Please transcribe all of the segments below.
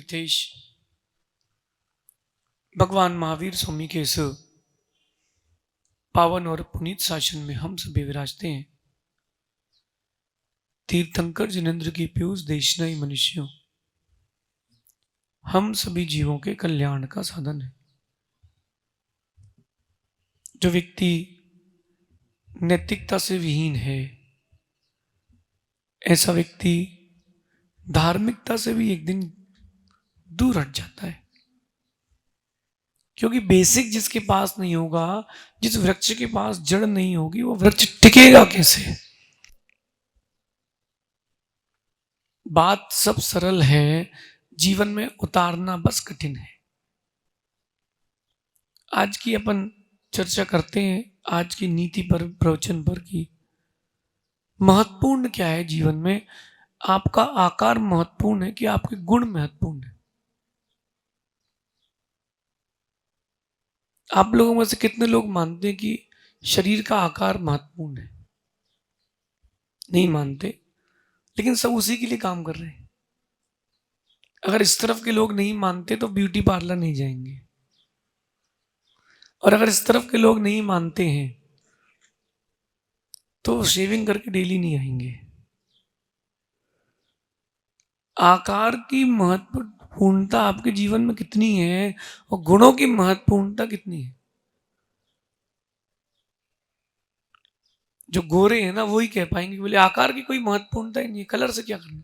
तीर्थेश भगवान महावीर स्वामी के इस पावन और पुनीत शासन में हम सभी विराजते हैं। तीर्थंकर जिनेन्द्र की पीयूष देशनाई मनुष्यों, हम सभी जीवों के कल्याण का साधन है। जो व्यक्ति नैतिकता से विहीन है, ऐसा व्यक्ति धार्मिकता से भी एक दिन दूर हट जाता है, क्योंकि बेसिक जिसके पास नहीं होगा, जिस वृक्ष के पास जड़ नहीं होगी, वो वृक्ष टिकेगा कैसे। बात सब सरल है, जीवन में उतारना बस कठिन है। आज की अपन चर्चा करते हैं, आज की नीति पर, प्रवचन पर की महत्वपूर्ण क्या है जीवन में। आपका आकार महत्वपूर्ण है कि आपके गुण महत्वपूर्ण है। आप लोगों में से कितने लोग मानते हैं कि शरीर का आकार महत्वपूर्ण है? नहीं मानते, लेकिन सब उसी के लिए काम कर रहे हैं। अगर इस तरफ के लोग नहीं मानते तो ब्यूटी पार्लर नहीं जाएंगे, और अगर इस तरफ के लोग नहीं मानते हैं तो शेविंग करके डेली नहीं आएंगे। आकार की महत्वपूर्णता आपके जीवन में कितनी है और गुणों की महत्वपूर्णता कितनी है। जो गोरे हैं ना, वही कह पाएंगे, बोले आकार की कोई महत्वपूर्णता ही नहीं है, कलर से क्या करना।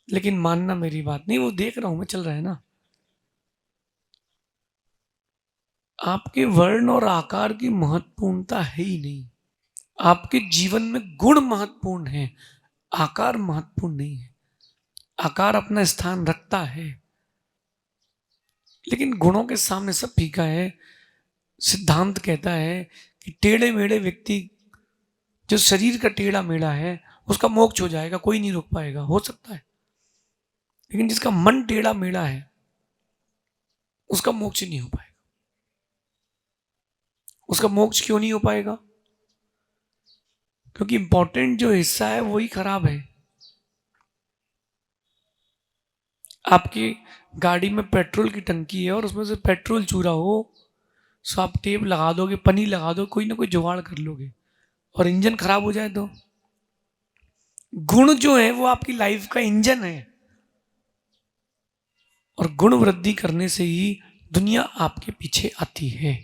लेकिन मानना मेरी बात नहीं, वो देख रहा हूं मैं, चल रहा है ना। आपके वर्ण और आकार की महत्वपूर्णता है ही नहीं। आपके जीवन में गुण महत्वपूर्ण है, आकार महत्वपूर्ण नहीं है। आकार अपना स्थान रखता है, लेकिन गुणों के सामने सब फीका है। सिद्धांत कहता है कि टेढ़े मेढ़े व्यक्ति, जो शरीर का टेढ़ा मेढ़ा है, उसका मोक्ष हो जाएगा, कोई नहीं रोक पाएगा। हो सकता है, लेकिन जिसका मन टेढ़ा मेढ़ा है उसका मोक्ष नहीं हो पाएगा। उसका मोक्ष क्यों नहीं हो पाएगा? क्योंकि इंपॉर्टेंट जो हिस्सा है वही खराब है। आपकी गाड़ी में पेट्रोल की टंकी है और उसमें से पेट्रोल चूरा हो, सो आप टेप लगा दोगे, पन्नी लगा दो, कोई ना कोई जुगाड़ कर लोगे, और इंजन खराब हो जाए तो। गुण जो है वो आपकी लाइफ का इंजन है, और गुण वृद्धि करने से ही दुनिया आपके पीछे आती है।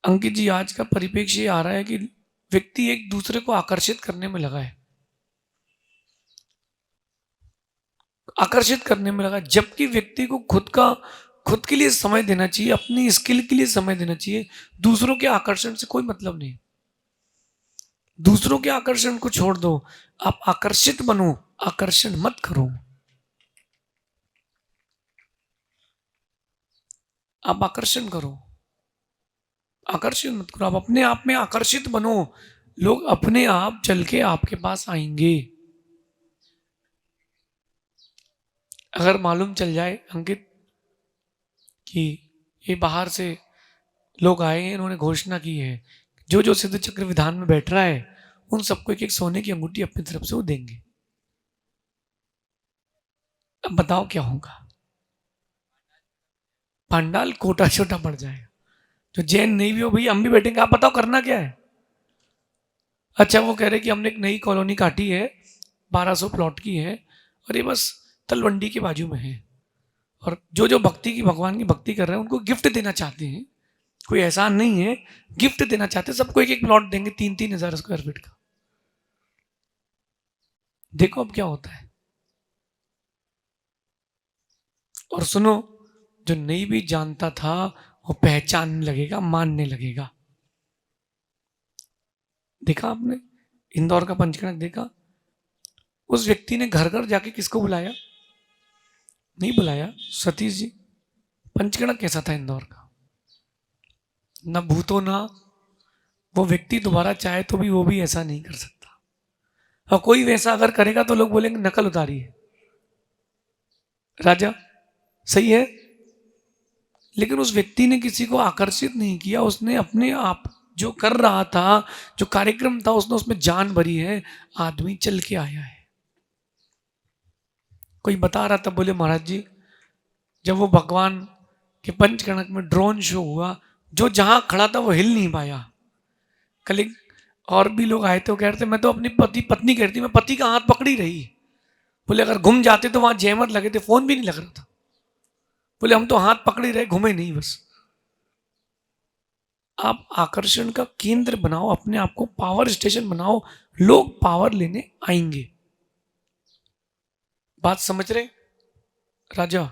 अंकित जी, आज का परिप्रेक्ष्य आ रहा है कि व्यक्ति एक दूसरे को आकर्षित करने में लगा है, आकर्षित करने में लगा, जबकि व्यक्ति को खुद के लिए समय देना चाहिए, अपनी स्किल के लिए समय देना चाहिए। दूसरों के आकर्षण से कोई मतलब नहीं। दूसरों के आकर्षण को छोड़ दो, आप आकर्षित बनो, आकर्षण मत करो। आप आकर्षण करो, आकर्षित मत करो। आप अपने आप में आकर्षित बनो, लोग अपने आप चल के आपके पास आएंगे। अगर मालूम चल जाए अंकित कि ये बाहर से लोग आए हैं, इन्होंने घोषणा की है जो जो सिद्ध चक्र विधान में बैठ रहा है उन सबको एक एक सोने की अंगूठी अपनी तरफ से वो देंगे, अब बताओ क्या होगा? पंडाल कोटा छोटा पड़ जाएगा। जो जैन नहीं भी हो, भैया हम भी बैठेंगे, आप बताओ करना क्या है। अच्छा, वो कह रहे कि हमने एक नई कॉलोनी काटी है, 1200 प्लॉट की है, और ये बस तलवंडी के बाजू में है, और जो जो भक्ति की, भगवान की भक्ति कर रहे हैं उनको गिफ्ट देना चाहते हैं। कोई एहसान नहीं है, गिफ्ट देना चाहते हैं, सबको एक एक प्लॉट देंगे 3-3 हजार स्क्वायर फीट का। देखो अब क्या होता है। और सुनो, जो नहीं भी जानता था वो पहचानने लगेगा, मानने लगेगा। देखा आपने इंदौर का पंचकणक देखा? उस व्यक्ति ने घर घर जाके किसको बुलाया? नहीं बुलाया, सतीश जी। पंचकणक कैसा था इंदौर का? ना भूतो ना, वो व्यक्ति दोबारा चाहे तो भी वो भी ऐसा नहीं कर सकता, और कोई वैसा अगर करेगा तो लोग बोलेंगे नकल उतारी है। राजा सही है, लेकिन उस व्यक्ति ने किसी को आकर्षित नहीं किया, उसने अपने आप जो कर रहा था, जो कार्यक्रम था, उसने उसमें जान भरी है। आदमी चल के आया है। कोई बता रहा था, बोले महाराज जी जब वो भगवान के पंचकणक में ड्रोन शो हुआ, जो जहां खड़ा था वो हिल नहीं पाया। कल एक और भी लोग आए थे, वो कह रहे थे मैं तो अपनी पत्नी कह रही थी, मैं पति का हाथ पकड़ी रही। बोले अगर घूम जाते तो वहां जैमर लगे थे, फोन भी नहीं लग रहा था। बोले हम तो हाथ पकड़े रहे, घूमे नहीं बस। आप आकर्षण का केंद्र बनाओ, अपने आप को पावर स्टेशन बनाओ, लोग पावर लेने आएंगे। बात समझ रहे राजा?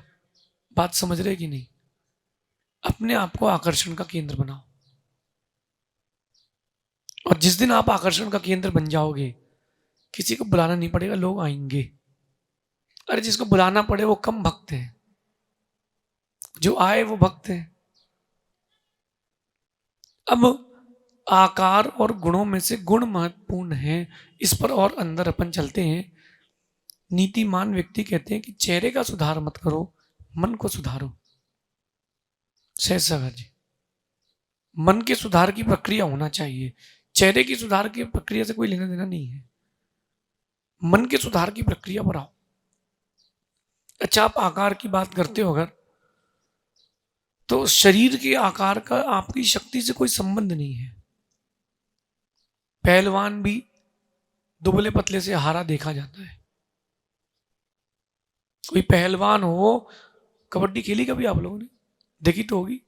बात समझ रहे कि नहीं? अपने आप को आकर्षण का केंद्र बनाओ, और जिस दिन आप आकर्षण का केंद्र बन जाओगे, किसी को बुलाना नहीं पड़ेगा, लोग आएंगे। अरे जिसको बुलाना पड़े वो कम भक्त हैं, जो आए वो भक्त हैं। अब आकार और गुणों में से गुण महत्वपूर्ण है, इस पर और अंदर अपन चलते हैं। नीतिमान व्यक्ति कहते हैं कि चेहरे का सुधार मत करो, मन को सुधारो। सहज सागर जी, मन के सुधार की प्रक्रिया होना चाहिए, चेहरे की सुधार की प्रक्रिया से कोई लेना देना नहीं है। मन के सुधार की प्रक्रिया पर आओ। अच्छा, आप आकार की बात करते हो अगर, तो शरीर के आकार का आपकी शक्ति से कोई संबंध नहीं है। पहलवान भी दुबले पतले से हारा देखा जाता है। कोई पहलवान हो, कबड्डी खेली कभी आप लोगों ने? देखी तो होगी।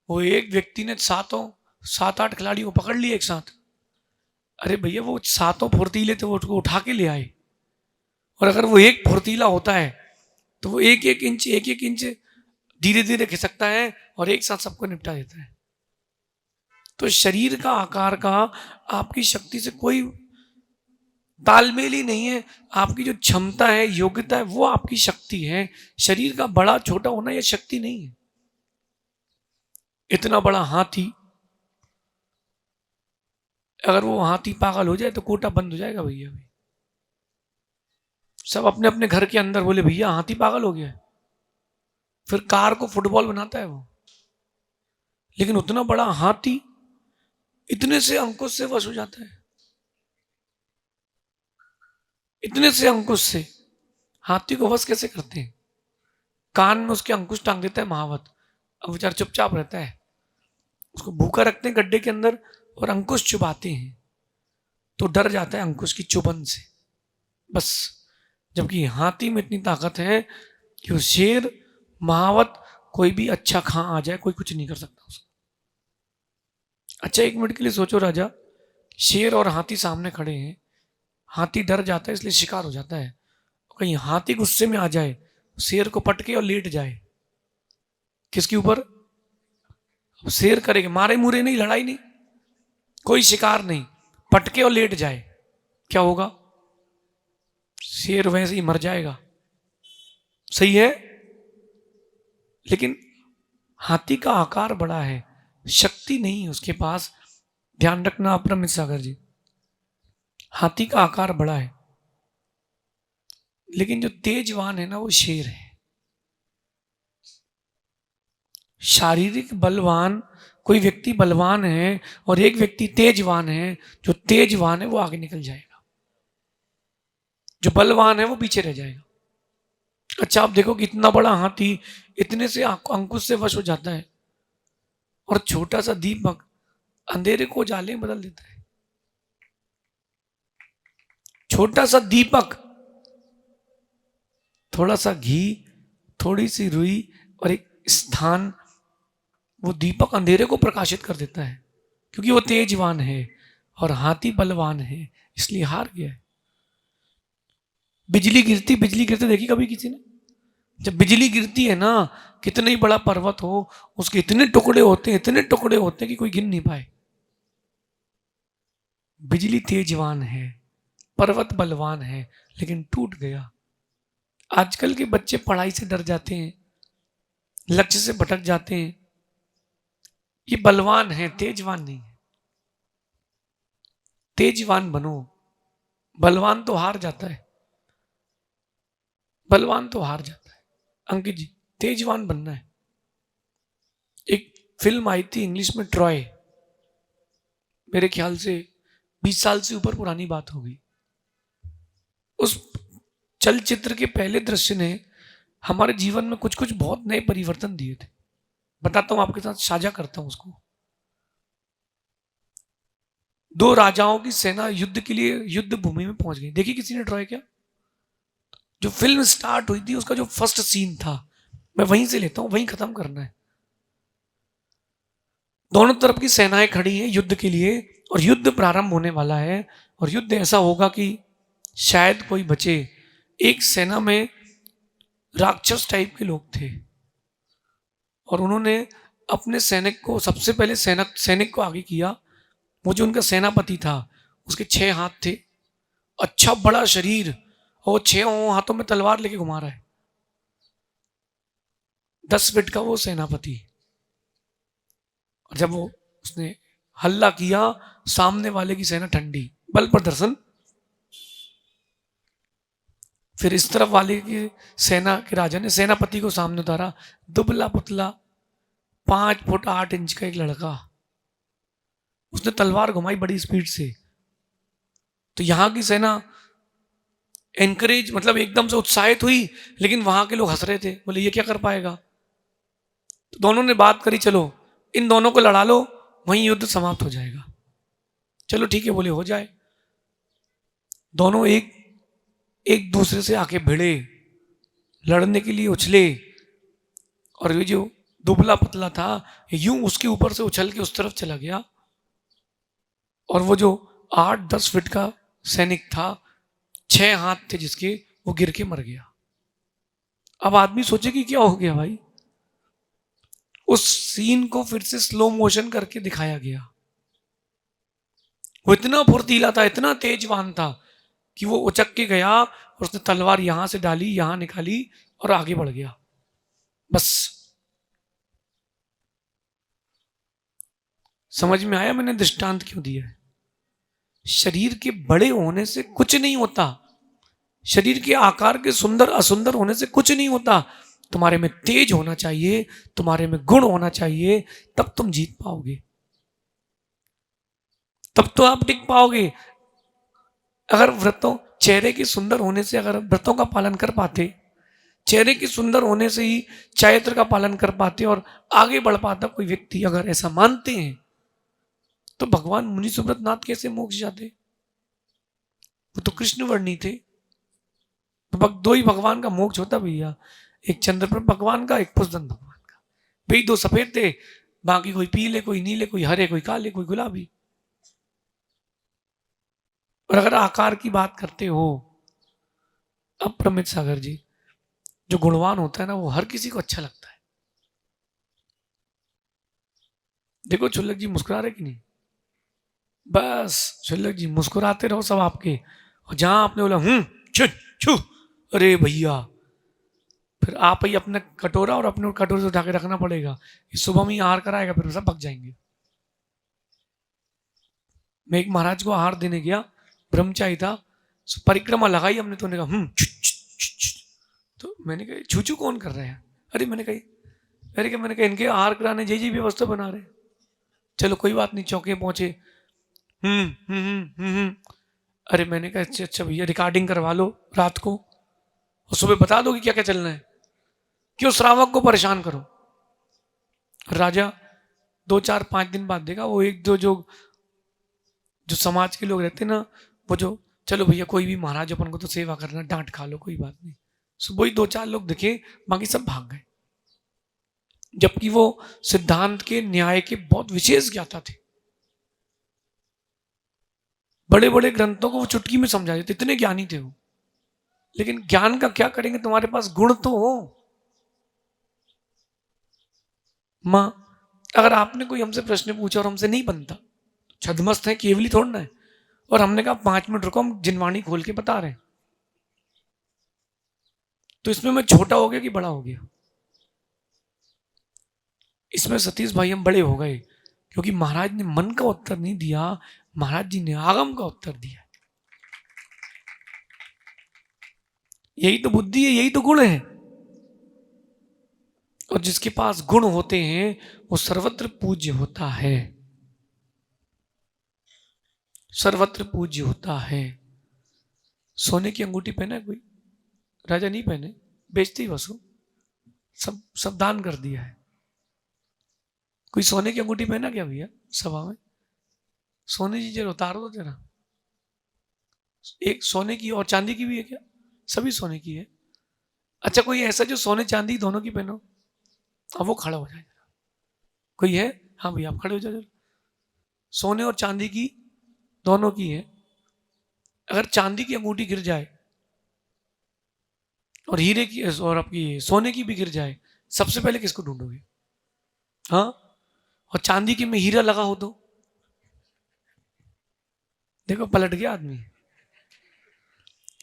वो एक व्यक्ति ने सात आठ खिलाड़ी को पकड़ लिए एक साथ। अरे भैया वो सातों फुर्तीले थे, वो उसको उठा के ले आए। और अगर वो एक फुर्तीला होता है तो वो एक एक इंच धीरे धीरे खिसकता है और एक साथ सबको निपटा देता है। तो शरीर का आकार का आपकी शक्ति से कोई तालमेल ही नहीं है। आपकी जो क्षमता है, योग्यता है, वो आपकी शक्ति है। शरीर का बड़ा छोटा होना यह शक्ति नहीं है। इतना बड़ा हाथी, अगर वो हाथी पागल हो जाए तो कोटा बंद हो जाएगा भैया। सब अपने अपने घर के अंदर बोले भैया हाथी पागल हो गया है, फिर कार को फुटबॉल बनाता है वो। लेकिन उतना बड़ा हाथी इतने से अंकुश से वश हो जाता है। इतने से अंकुश से हाथी को वश कैसे करते हैं? कान में उसके अंकुश टांग देता है महावत, अब बेचारा चुपचाप रहता है। उसको भूखा रखते हैं गड्ढे के अंदर और अंकुश चुबाते हैं, तो डर जाता है अंकुश की चुभन से बस। जबकि हाथी में इतनी ताकत है कि वो शेर महावत कोई भी अच्छा खा आ जाए, कोई कुछ नहीं कर सकता उसको। अच्छा, एक मिनट के लिए सोचो राजा, शेर और हाथी सामने खड़े हैं। हाथी डर जाता है इसलिए शिकार हो जाता है। कहीं हाथी गुस्से में आ जाए, शेर को पटके और लेट जाए, किसके ऊपर? शेर करेगा, मारे मुरे नहीं, लड़ाई नहीं, कोई शिकार नहीं, पटके और लेट जाए, क्या होगा? शेर वैसे ही मर जाएगा। सही है? लेकिन हाथी का आकार बड़ा है, शक्ति नहीं है उसके पास। ध्यान रखना अपरमित सागर जी, हाथी का आकार बड़ा है, लेकिन जो तेजवान है ना वो शेर है। शारीरिक बलवान कोई व्यक्ति बलवान है और एक व्यक्ति तेजवान है, जो तेजवान है वो आगे निकल जाएगा, जो बलवान है वो पीछे रह जाएगा। अच्छा, आप देखो कि इतना बड़ा हाथी इतने से अंकुश से वश हो जाता है, और छोटा सा दीपक अंधेरे को उजाले में बदल देता है। छोटा सा दीपक, थोड़ा सा घी, थोड़ी सी रुई और एक स्थान, वो दीपक अंधेरे को प्रकाशित कर देता है, क्योंकि वो तेजवान है और हाथी बलवान है, इसलिए हार गया है। बिजली गिरती देखी कभी किसी ने? जब बिजली गिरती है ना, कितना ही बड़ा पर्वत हो, उसके इतने टुकड़े होते हैं, इतने टुकड़े होते हैं कि कोई गिन नहीं पाए। बिजली तेजवान है, पर्वत बलवान है, लेकिन टूट गया। आजकल के बच्चे पढ़ाई से डर जाते हैं, लक्ष्य से भटक जाते हैं। ये बलवान है, तेजवान नहीं है। तेजवान बनो, बलवान तो हार जाता है, बलवान तो हार जाता है। अंकित जी, तेजवान बनना है। एक फिल्म आई थी इंग्लिश में, ट्रॉय, मेरे ख्याल से 20 साल से ऊपर पुरानी बात होगी। उस चलचित्र के पहले दृश्य ने हमारे जीवन में कुछ कुछ बहुत नए परिवर्तन दिए थे। बताता हूं आपके साथ, साझा करता हूं उसको। दो राजाओं की सेना युद्ध के लिए युद्ध भूमि में पहुंच गई। देखिए किसी ने ट्राई किया? जो फिल्म स्टार्ट हुई थी उसका जो फर्स्ट सीन था, मैं वहीं से लेता हूं, वहीं खत्म करना है। दोनों तरफ की सेनाएं खड़ी हैं युद्ध के लिए, और युद्ध प्रारंभ होने वाला है। और युद्ध ऐसा होगा कि शायद कोई बचे। एक सेना में राक्षस टाइप के लोग थे, और उन्होंने अपने सैनिक को, सबसे पहले सैनिक को आगे किया। वो जो उनका सेनापति था, उसके 6 हाथ थे, अच्छा बड़ा शरीर, और 6 हाथों में तलवार लेके घुमा रहा है। 10 फीट का वो सेनापति। और जब वो उसने हल्ला किया, सामने वाले की सेना ठंडी, बल प्रदर्शन। फिर इस तरफ वाले की सेना के राजा ने सेनापति को सामने उतारा, दुबला पुतला 5 फुट 8 इंच का एक लड़का। उसने तलवार घुमाई बड़ी स्पीड से। तो यहां की सेना एनकरेज, मतलब एकदम से उत्साहित हुई, लेकिन वहां के लोग हंस रहे थे, बोले ये क्या कर पाएगा। तो दोनों ने बात करी, चलो इन दोनों को लड़ा लो, वहीं युद्ध समाप्त हो जाएगा। चलो ठीक है, बोले हो जाए। दोनों एक एक दूसरे से आके भिड़े, लड़ने के लिए उछले, और ये जो दुबला पतला था यूं उसके ऊपर से उछल के उस तरफ चला गया, और वो जो 8-10 फीट का सैनिक था, 6 हाथ थे जिसके, वो गिर के मर गया। अब आदमी सोचे कि क्या हो गया भाई। उस सीन को फिर से स्लो मोशन करके दिखाया गया। वो इतना फुर्तीला था, इतना तेजवान था कि वो उचक के गया, और उसने तलवार यहां से डाली, यहां निकाली, और आगे बढ़ गया। बस समझ में आया मैंने दृष्टांत क्यों दिया है? शरीर के बड़े होने से कुछ नहीं होता, शरीर के आकार के सुंदर असुंदर होने से कुछ नहीं होता। तुम्हारे में तेज होना चाहिए, तुम्हारे में गुण होना चाहिए, तब तुम जीत पाओगे, तब तो आप टिक पाओगे। अगर व्रतों, चेहरे के सुंदर होने से अगर व्रतों का पालन कर पाते, चेहरे के सुंदर होने से ही चैत्र का पालन कर पाते और आगे बढ़ पाता कोई व्यक्ति, अगर ऐसा मानते हैं, तो भगवान मुनि सुब्रत नाथ कैसे मोक्ष जाते? वो तो कृष्ण वर्णी थे। तो दो ही भगवान का मोक्ष होता भैया, एक चंद्रप्रभ भगवान का, एक पुष्पदंत भगवान का। भाई दो सफेद थे, बाकी कोई पीले, कोई नीले, कोई हरे, कोई काले, कोई गुलाबी। और अगर आकार की बात करते हो, अब प्रमित सागर जी, जो गुणवान होता है ना, वो हर किसी को अच्छा लगता है। देखो छुल्लक जी मुस्कुरा रहे कि नहीं? बस छुल्लक जी मुस्कुराते रहो सब आपके, और जहां आपने बोला छु छू, अरे भैया, फिर आप ही अपना कटोरा और अपने कटोरे से उठा के रखना पड़ेगा। इस सुबह में आहार कराएगा, फिर सब पक जाएंगे। मैं एक महाराज को आहार देने गया, ब्रह्मचारी था, परिक्रमा लगाई हमने, तो उन्होंने कहा तो मैंने कहा छूछू कौन कर रहे हैं? अरे मैंने कहा इनके आहार कराने जी व्यवस्था बना रहे। चलो कोई बात नहीं, चौके पहुंचे। अरे मैंने कहा अच्छा भैया रिकॉर्डिंग करवा लो रात को, और सुबह बता दो कि क्या क्या चलना है, क्यों श्रावक को परेशान करो। राजा 2-4-5 दिन बाद देखा, वो एक दो जो समाज के लोग रहते ना, वो जो चलो भैया कोई भी महाराज अपन को तो सेवा करना, डांट खा लो कोई बात नहीं, सुबह ही 2-4 लोग दिखे, बाकी सब भाग गए। जबकि वो सिद्धांत के, न्याय के बहुत विशेष ज्ञाता थे, बड़े बड़े ग्रंथों को वो चुटकी में समझा देते, इतने ज्ञानी थे वो। लेकिन ज्ञान का क्या करेंगे, तुम्हारे पास गुण तो हो। मां, अगर आपने कोई हमसे प्रश्न पूछा और हमसे नहीं बनता, छदमस्त है, केवली थोड़ना है, और हमने कहा 5 मिनट रुको, हम जिनवाणी खोल के बता रहे हैं, तो इसमें मैं छोटा हो गया कि बड़ा हो गया? इसमें सतीश भाई हम बड़े हो गए, क्योंकि महाराज ने मन का उत्तर नहीं दिया, महाराज जी ने आगम का उत्तर दिया। यही तो बुद्धि है, यही तो गुण है। और जिसके पास गुण होते हैं वो सर्वत्र पूज्य होता है, सर्वत्र पूज्य होता है। सोने की अंगूठी पहना है कोई? राजा नहीं पहने, बेचते ही बसो, सब सब दान कर दिया है। कोई सोने की अंगूठी पहना क्या भैया सभा में? सोने की जरा उतारो तो जरा। एक सोने की और चांदी की भी है क्या? सभी सोने की है। अच्छा कोई ऐसा जो सोने चांदी दोनों की पहनो, अब वो खड़ा हो जाए। कोई है? हाँ भैया आप खड़े हो जाओ। सोने और चांदी की दोनों की है। अगर चांदी की अंगूठी गिर जाए और हीरे की और आपकी सोने की भी गिर जाए, सबसे पहले किसको ढूंढोगे? हाँ, और चांदी की में हीरा लगा हो तो देखो पलट गया आदमी।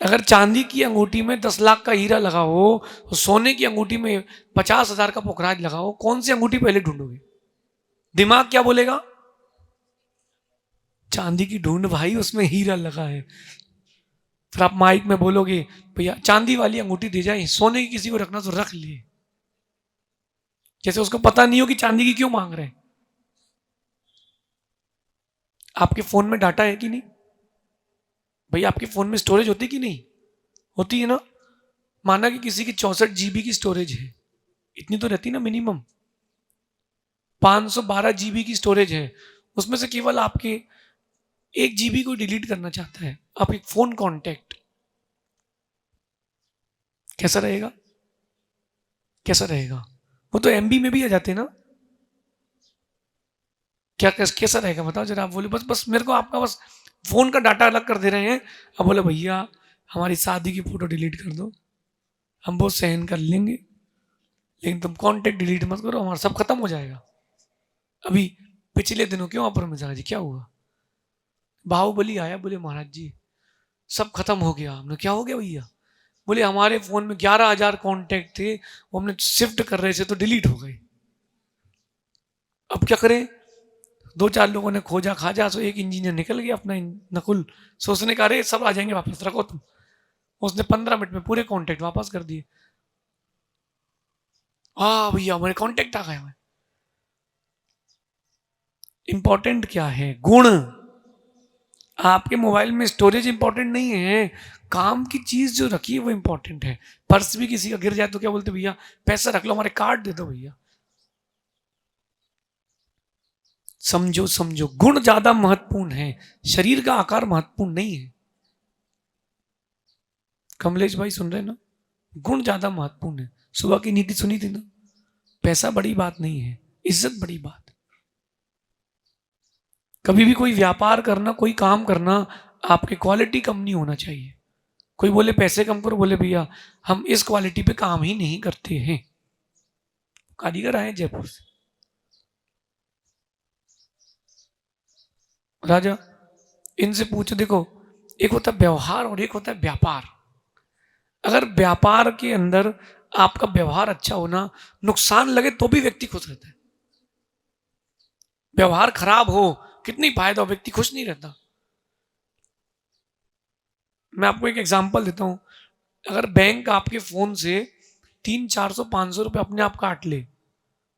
अगर चांदी की अंगूठी में 10 लाख का हीरा लगा हो और सोने की अंगूठी में 50,000 का पुखराज लगा हो, कौन सी अंगूठी पहले ढूंढोगे? दिमाग क्या बोलेगा? चांदी की ढूंढ भाई, उसमें हीरा लगा है। फिर आप माइक में बोलोगे भैया चांदी वाली अंगूठी दे जाए, सोने की किसी को रखना तो रख लिए, जैसे उसको पता नहीं हो कि चांदी की क्यों मांग रहे हैं। आपके फोन में डाटा है कि नहीं भैया? आपके फोन में स्टोरेज होती कि नहीं होती है ना? माना कि किसी की 64 GB की स्टोरेज है, इतनी तो रहती ना मिनिमम। 512 GB की स्टोरेज है, उसमें से केवल आपके 1 GB को डिलीट करना चाहता है, आप एक फोन कांटेक्ट, कैसा रहेगा? कैसा रहेगा? वो तो MB में भी आ जाते ना। क्या कैसा रहेगा बताओ जरा? आप बोले बस बस मेरे को आपका बस फोन का डाटा अलग कर दे रहे हैं। अब बोले भैया हमारी शादी की फोटो डिलीट कर दो, हम वो सहन कर लेंगे, लेकिन तुम कांटेक्ट डिलीट मत करो, हमारा सब खत्म हो जाएगा। अभी पिछले दिनों क्यों अपर में जी क्या हुआ? बाहुबली आया, बोले महाराज जी सब खत्म हो गया। हमने क्या हो गया भैया? बोले हमारे फोन में 11,000 कॉन्टेक्ट थे, वो हमने शिफ्ट कर रहे थे तो डिलीट हो गए। अब क्या करें? 2-4 लोगों ने खोजा खाजा, सो एक इंजीनियर निकल गया अपना नकुल, सोचने का अरे सब आ जाएंगे वापस, रखो तुम। उसने 15 मिनट में पूरे कॉन्टेक्ट वापस कर दिए। हाँ भैया हमारे कॉन्टेक्ट आ गए। इंपॉर्टेंट क्या है? गुण। आपके मोबाइल में स्टोरेज इंपॉर्टेंट नहीं है, काम की चीज जो रखी है वो इंपॉर्टेंट है। पर्स भी किसी का गिर जाए तो क्या बोलते भैया पैसा रख लो, हमारे कार्ड दे दो भैया। समझो समझो, गुण ज्यादा महत्वपूर्ण है, शरीर का आकार महत्वपूर्ण नहीं है। कमलेश भाई सुन रहे हैं ना? गुण ज्यादा महत्वपूर्ण है। सुबह की नीति सुनी थी ना? पैसा बड़ी बात नहीं है, इज्जत बड़ी बात। कभी भी कोई व्यापार करना, कोई काम करना, आपकी क्वालिटी कम नहीं होना चाहिए। कोई बोले पैसे कम करो, बोले भैया हम इस क्वालिटी पे काम ही नहीं करते हैं। कारीगर आए जयपुर से, राजा इनसे पूछो, देखो एक होता है व्यवहार और एक होता है व्यापार। अगर व्यापार के अंदर आपका व्यवहार अच्छा होना, नुकसान लगे तो भी व्यक्ति खुश रहता है। व्यवहार खराब हो, कितनी फायदा हो, व्यक्ति खुश नहीं रहता। मैं आपको एक एग्जांपल देता हूं। अगर बैंक आपके फोन से 300-400-500 रुपये अपने आप काट ले,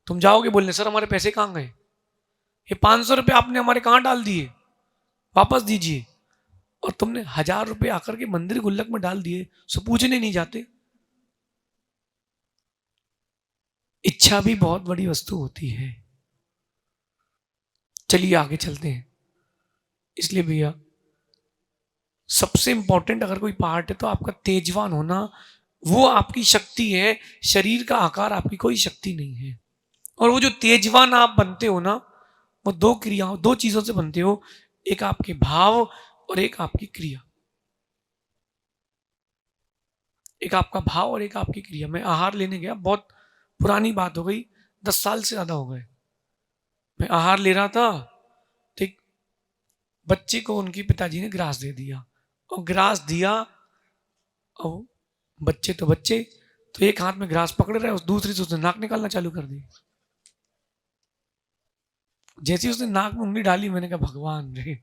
तुम जाओगे बोलने सर हमारे पैसे कहाँ गए? ये 500 रुपये आपने हमारे कहाँ डाल दिए, वापस दीजिए। और तुमने 1,000 रुपये आकर के मंदिर गुल्लक में डाल दिए, सो पूछने नहीं जाते। इच्छा भी बहुत बड़ी वस्तु होती है। चलिए आगे चलते हैं। इसलिए भैया सबसे इंपॉर्टेंट अगर कोई पार्ट है तो आपका तेजवान होना, वो आपकी शक्ति है। शरीर का आकार आपकी कोई शक्ति नहीं है। और वो जो तेजवान आप बनते हो ना, वो दो क्रियाओं, दो चीजों से बनते हो, एक आपके भाव और एक आपकी क्रिया। एक आपका भाव और एक आपकी क्रिया। मैं आहार लेने गया, बहुत पुरानी बात हो गई, 10 साल से ज्यादा हो गए। मैं आहार ले रहा था तो एक बच्चे को उनके पिताजी ने ग्रास दे दिया, और ग्रास दिया, और बच्चे तो एक हाथ में ग्रास पकड़ रहे, उस दूसरी से उसने नाक निकालना चालू कर दी। जैसे उसने नाक में उंगली डाली, मैंने कहा भगवान रे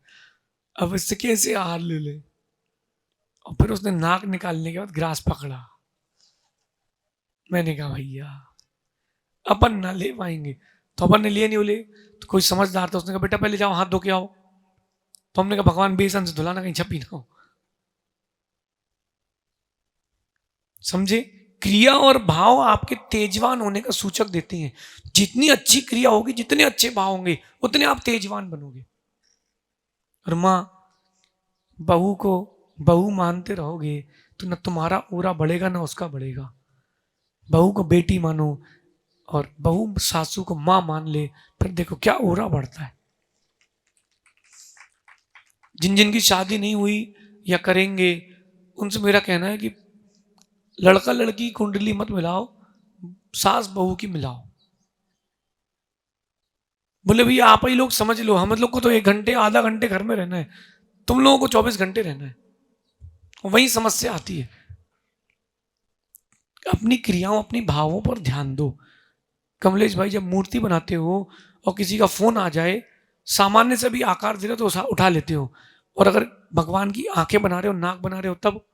अब इससे कैसे आहार ले ले। और फिर उसने नाक निकालने के बाद ग्रास पकड़ा। मैंने कहा भैया अपन ना ले पाएंगे, तो अपन ने लिए नहीं बोले। तो कोई समझदार था, उसने कहा बेटा पहले जाओ हाथ धो के आओ। तो हमने कहा भगवान बेसन से धुलाना कहीं छपी ना हो। समझे? क्रिया और भाव आपके तेजवान होने का सूचक देते हैं। जितनी अच्छी क्रिया होगी, जितने अच्छे भाव होंगे, उतने आप तेजवान बनोगे। और माँ, बहू को बहू मानते रहोगे तो न तुम्हारा ओरा बढ़ेगा न उसका बढ़ेगा। बहू को बेटी मानो और बहू सासू को माँ मान ले, फिर देखो क्या ओरा बढ़ता है। जिन जिन की शादी नहीं हुई या करेंगे, उनसे मेरा कहना है कि लड़का लड़की कुंडली मत मिलाओ, सास बहू की मिलाओ। बोले भैया आप ही लोग समझ लो, हम लोग को तो 1 घंटे आधा घंटे घर में रहना है, तुम लोगों को 24 घंटे रहना है। वही समस्या आती है। अपनी क्रियाओं, अपनी भावों पर ध्यान दो। कमलेश भाई, जब मूर्ति बनाते हो और किसी का फोन आ जाए, सामान्य से भी आकार दे रहे हो तो उठा लेते हो, और अगर भगवान की आंखें बना रहे हो, नाक बना रहे हो, तब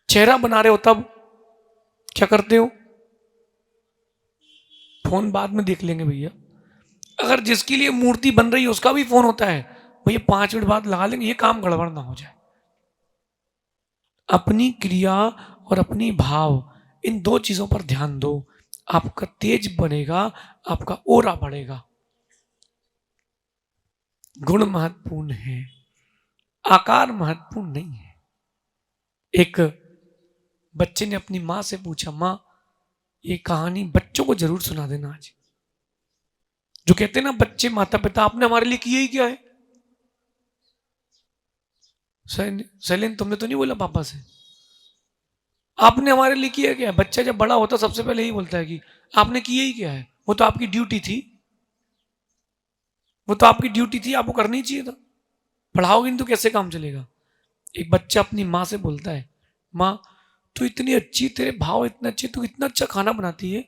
चेहरा बना रहे हो, तब क्या करते हो? फोन बाद में देख लेंगे भैया। अगर जिसके लिए मूर्ति बन रही है उसका भी फोन होता है, भैया 5 मिनट बाद लगा लेंगे, ये काम गड़बड़ ना हो जाए। अपनी क्रिया और अपनी भाव, इन 2 चीजों पर ध्यान दो। आपका तेज बनेगा, आपका ओरा बढ़ेगा। गुण महत्वपूर्ण है, आकार महत्वपूर्ण नहीं है। एक बच्चे ने अपनी मां से पूछा, मां ये कहानी बच्चों को जरूर सुना देना आज। जो कहते हैं ना बच्चे माता पिता, आपने हमारे लिए किया ही क्या है? शैलेन, तुमने तो नहीं बोला पापा से? आपने हमारे लिए किया क्या है? बच्चा जब बड़ा होता सबसे पहले यही बोलता है कि आपने किया ही क्या है। वो तो आपकी ड्यूटी थी, वो तो आपकी ड्यूटी थी, आपको करनी चाहिए था। पढ़ाओगे नहीं तो कैसे काम चलेगा? एक बच्चा अपनी माँ से बोलता है, माँ तू इतनी अच्छी, तेरे भाव इतने अच्छे, तू इतना अच्छा खाना बनाती है,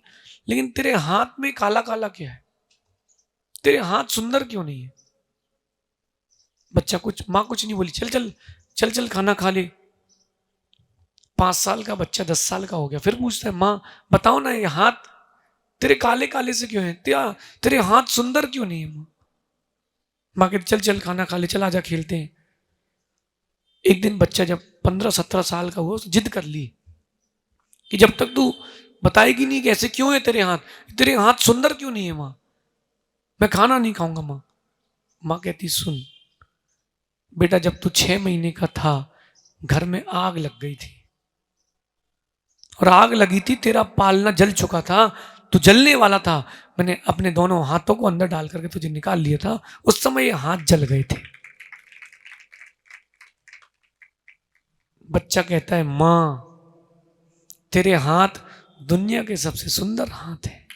लेकिन तेरे हाथ में काला काला क्या है? तेरे हाथ सुंदर क्यों नहीं है? बच्चा कुछ, माँ कुछ नहीं बोली, चल चल चल चल खाना खा ले। 5 साल का बच्चा 10 साल का हो गया, फिर पूछता है, माँ बताओ ना ये हाथ तेरे काले काले से क्यों है? तेरे हाथ सुंदर क्यों नहीं है? माँ कहती चल चल खाना खा ले, चल आजा खेलते हैं। एक दिन बच्चा जब 15-17 साल का हुआ, जिद कर ली कि जब तक तू बताएगी नहीं कैसे क्यों है तेरे हाथ सुंदर क्यों नहीं है माँ, मैं खाना नहीं खाऊंगा। माँ कहती सुन बेटा, जब तू 6 महीने का था घर में आग लग गई थी, और आग लगी थी, तेरा पालना जल चुका था, तू जलने वाला था, मैंने अपने दोनों हाथों को अंदर डाल करके तुझे निकाल लिया था, उस समय ये हाथ जल गए थे। बच्चा कहता है मां तेरे हाथ दुनिया के सबसे सुंदर हाथ है।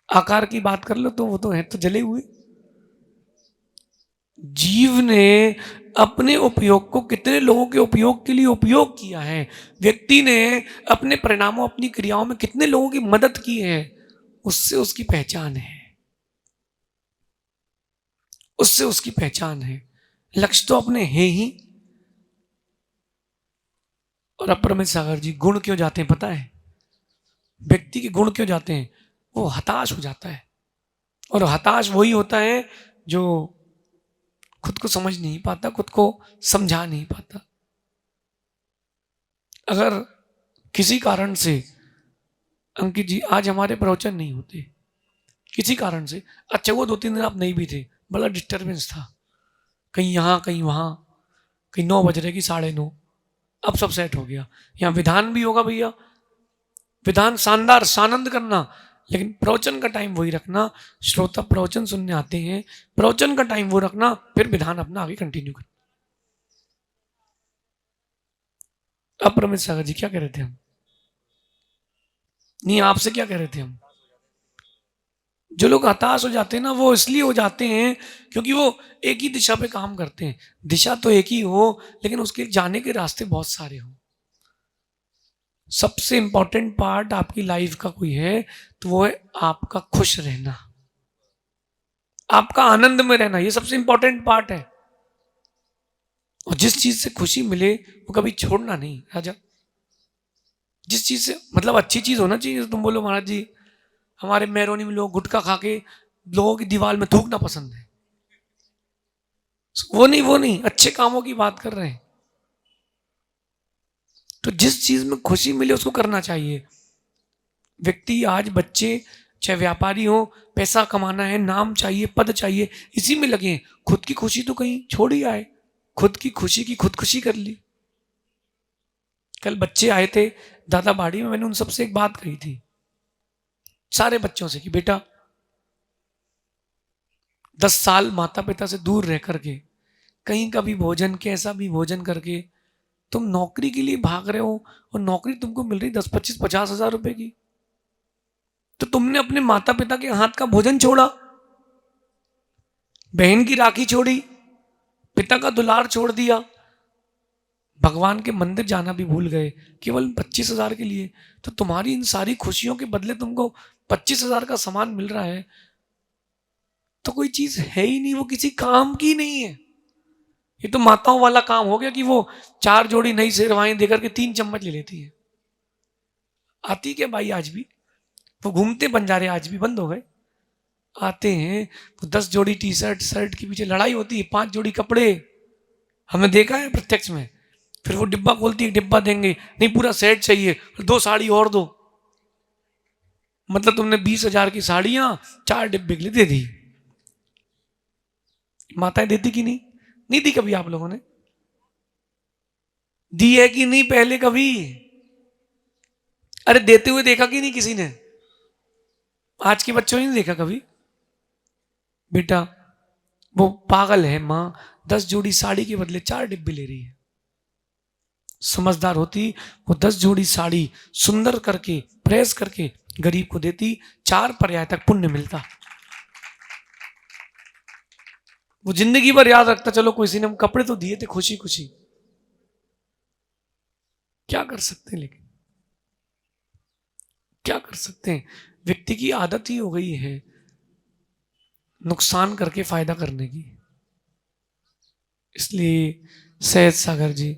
आकार की बात कर लो तो वो तो है तो जले हुए। जीव ने अपने उपयोग को कितने लोगों के उपयोग के लिए उपयोग किया है, व्यक्ति ने अपने परिणामों, अपनी क्रियाओं में कितने लोगों की मदद की है, उससे उसकी पहचान है, उससे उसकी पहचान है। लक्ष्य तो अपने है ही। और अपरमित सागर जी, गुण क्यों जाते हैं पता है? व्यक्ति के गुण क्यों जाते हैं? वो हताश हो जाता है, और हताश वही होता है जो खुद को समझ नहीं पाता, खुद को समझा नहीं पाता। अगर किसी कारण से अंकित जी आज हमारे प्रवचन नहीं होते, किसी कारण से, अच्छा वो 2-3 दिन आप नहीं भी थे, बड़ा डिस्टरबेंस था, कहीं यहाँ कहीं वहाँ, कहीं 9 बज रहे कि 9:30, अब सब सेट हो गया। यहाँ विधान भी होगा भैया, विधान शानदार, सानंद करना, लेकिन प्रवचन का टाइम वही रखना। श्रोता प्रवचन सुनने आते हैं, प्रवचन का टाइम वो रखना, फिर विधान अपना आगे कंटिन्यू करना। अब रमेश सागर जी क्या कह रहे थे हम? नहीं, आपसे क्या कह रहे थे हम? जो लोग हताश हो जाते हैं ना, वो इसलिए हो जाते हैं क्योंकि वो एक ही दिशा पे काम करते हैं। दिशा तो एक ही हो, लेकिन उसके जाने के रास्ते बहुत सारे हो। सबसे इंपॉर्टेंट पार्ट आपकी लाइफ का कोई है तो वो है आपका खुश रहना, आपका आनंद में रहना, ये सबसे इंपॉर्टेंट पार्ट है। और जिस चीज से खुशी मिले वो कभी छोड़ना नहीं राजा। जिस चीज से मतलब अच्छी चीज होना चाहिए। तुम बोलो महाराज जी हमारे मेहरोनी में लोग गुटखा खा के लोगों की दीवार में थूकना पसंद है, वो नहीं, अच्छे कामों की बात कर रहे हैं। तो जिस चीज में खुशी मिले उसको करना चाहिए। व्यक्ति आज बच्चे चाहे व्यापारी हो, पैसा कमाना है, नाम चाहिए, पद चाहिए, इसी में लगे। खुद की खुशी तो कहीं छोड़ ही आए। खुद की खुशी की खुदकुशी कर ली। कल बच्चे आए थे दादा बाड़ी में, मैंने उन सबसे एक बात कही थी, सारे बच्चों से, कि बेटा 10 साल माता पिता से दूर रह करके, कहीं का भी भोजन, कैसा भी भोजन करके तुम नौकरी के लिए भाग रहे हो, और नौकरी तुमको मिल रही 10, 25, 50 हजार रुपए की, तो तुमने अपने माता पिता के हाथ का भोजन छोड़ा, बहन की राखी छोड़ी, पिता का दुलार छोड़ दिया, भगवान के मंदिर जाना भी भूल गए केवल 25 हजार के लिए। तो तुम्हारी इन सारी खुशियों के बदले तुमको 25 हजार का सामान मिल रहा है, तो कोई चीज है ही नहीं, वो किसी काम की नहीं है। ये तो माताओं वाला काम हो गया कि वो 4 जोड़ी नई शेरवाएं देकर के 3 चम्मच ले लेती है। आती क्या भाई आज भी? वो घूमते बंजारे आज भी बंद हो गए। आते हैं तो 10 जोड़ी टी शर्ट, शर्ट के पीछे लड़ाई होती है, 5 जोड़ी कपड़े, हमने देखा है प्रत्यक्ष में। फिर वो डिब्बा खोलती है, डिब्बा देंगे, नहीं पूरा सेट चाहिए, 2 साड़ी और दो। मतलब तुमने 20 हजार की साड़ियां 4 डिब्बे के लिए दे दी। माताएं देती कि नहीं? नहीं दी कभी आप लोगों ने? दी है कि नहीं पहले कभी? अरे देते हुए देखा कि नहीं किसी ने? आज के बच्चों ने नहीं देखा कभी? बेटा वो पागल है, मां 10 जोड़ी साड़ी के बदले 4 डिब्बे ले रही है। समझदार होती वो 10 जोड़ी साड़ी सुंदर करके, प्रेस करके गरीब को देती, 4 पर्याय तक पुण्य मिलता। वो जिंदगी भर याद रखता, चलो किसी ने कपड़े तो दिए थे खुशी खुशी। क्या कर सकते हैं, लेकिन क्या कर सकते हैं? व्यक्ति की आदत ही हो गई है नुकसान करके फायदा करने की। इसलिए सहज सागर जी,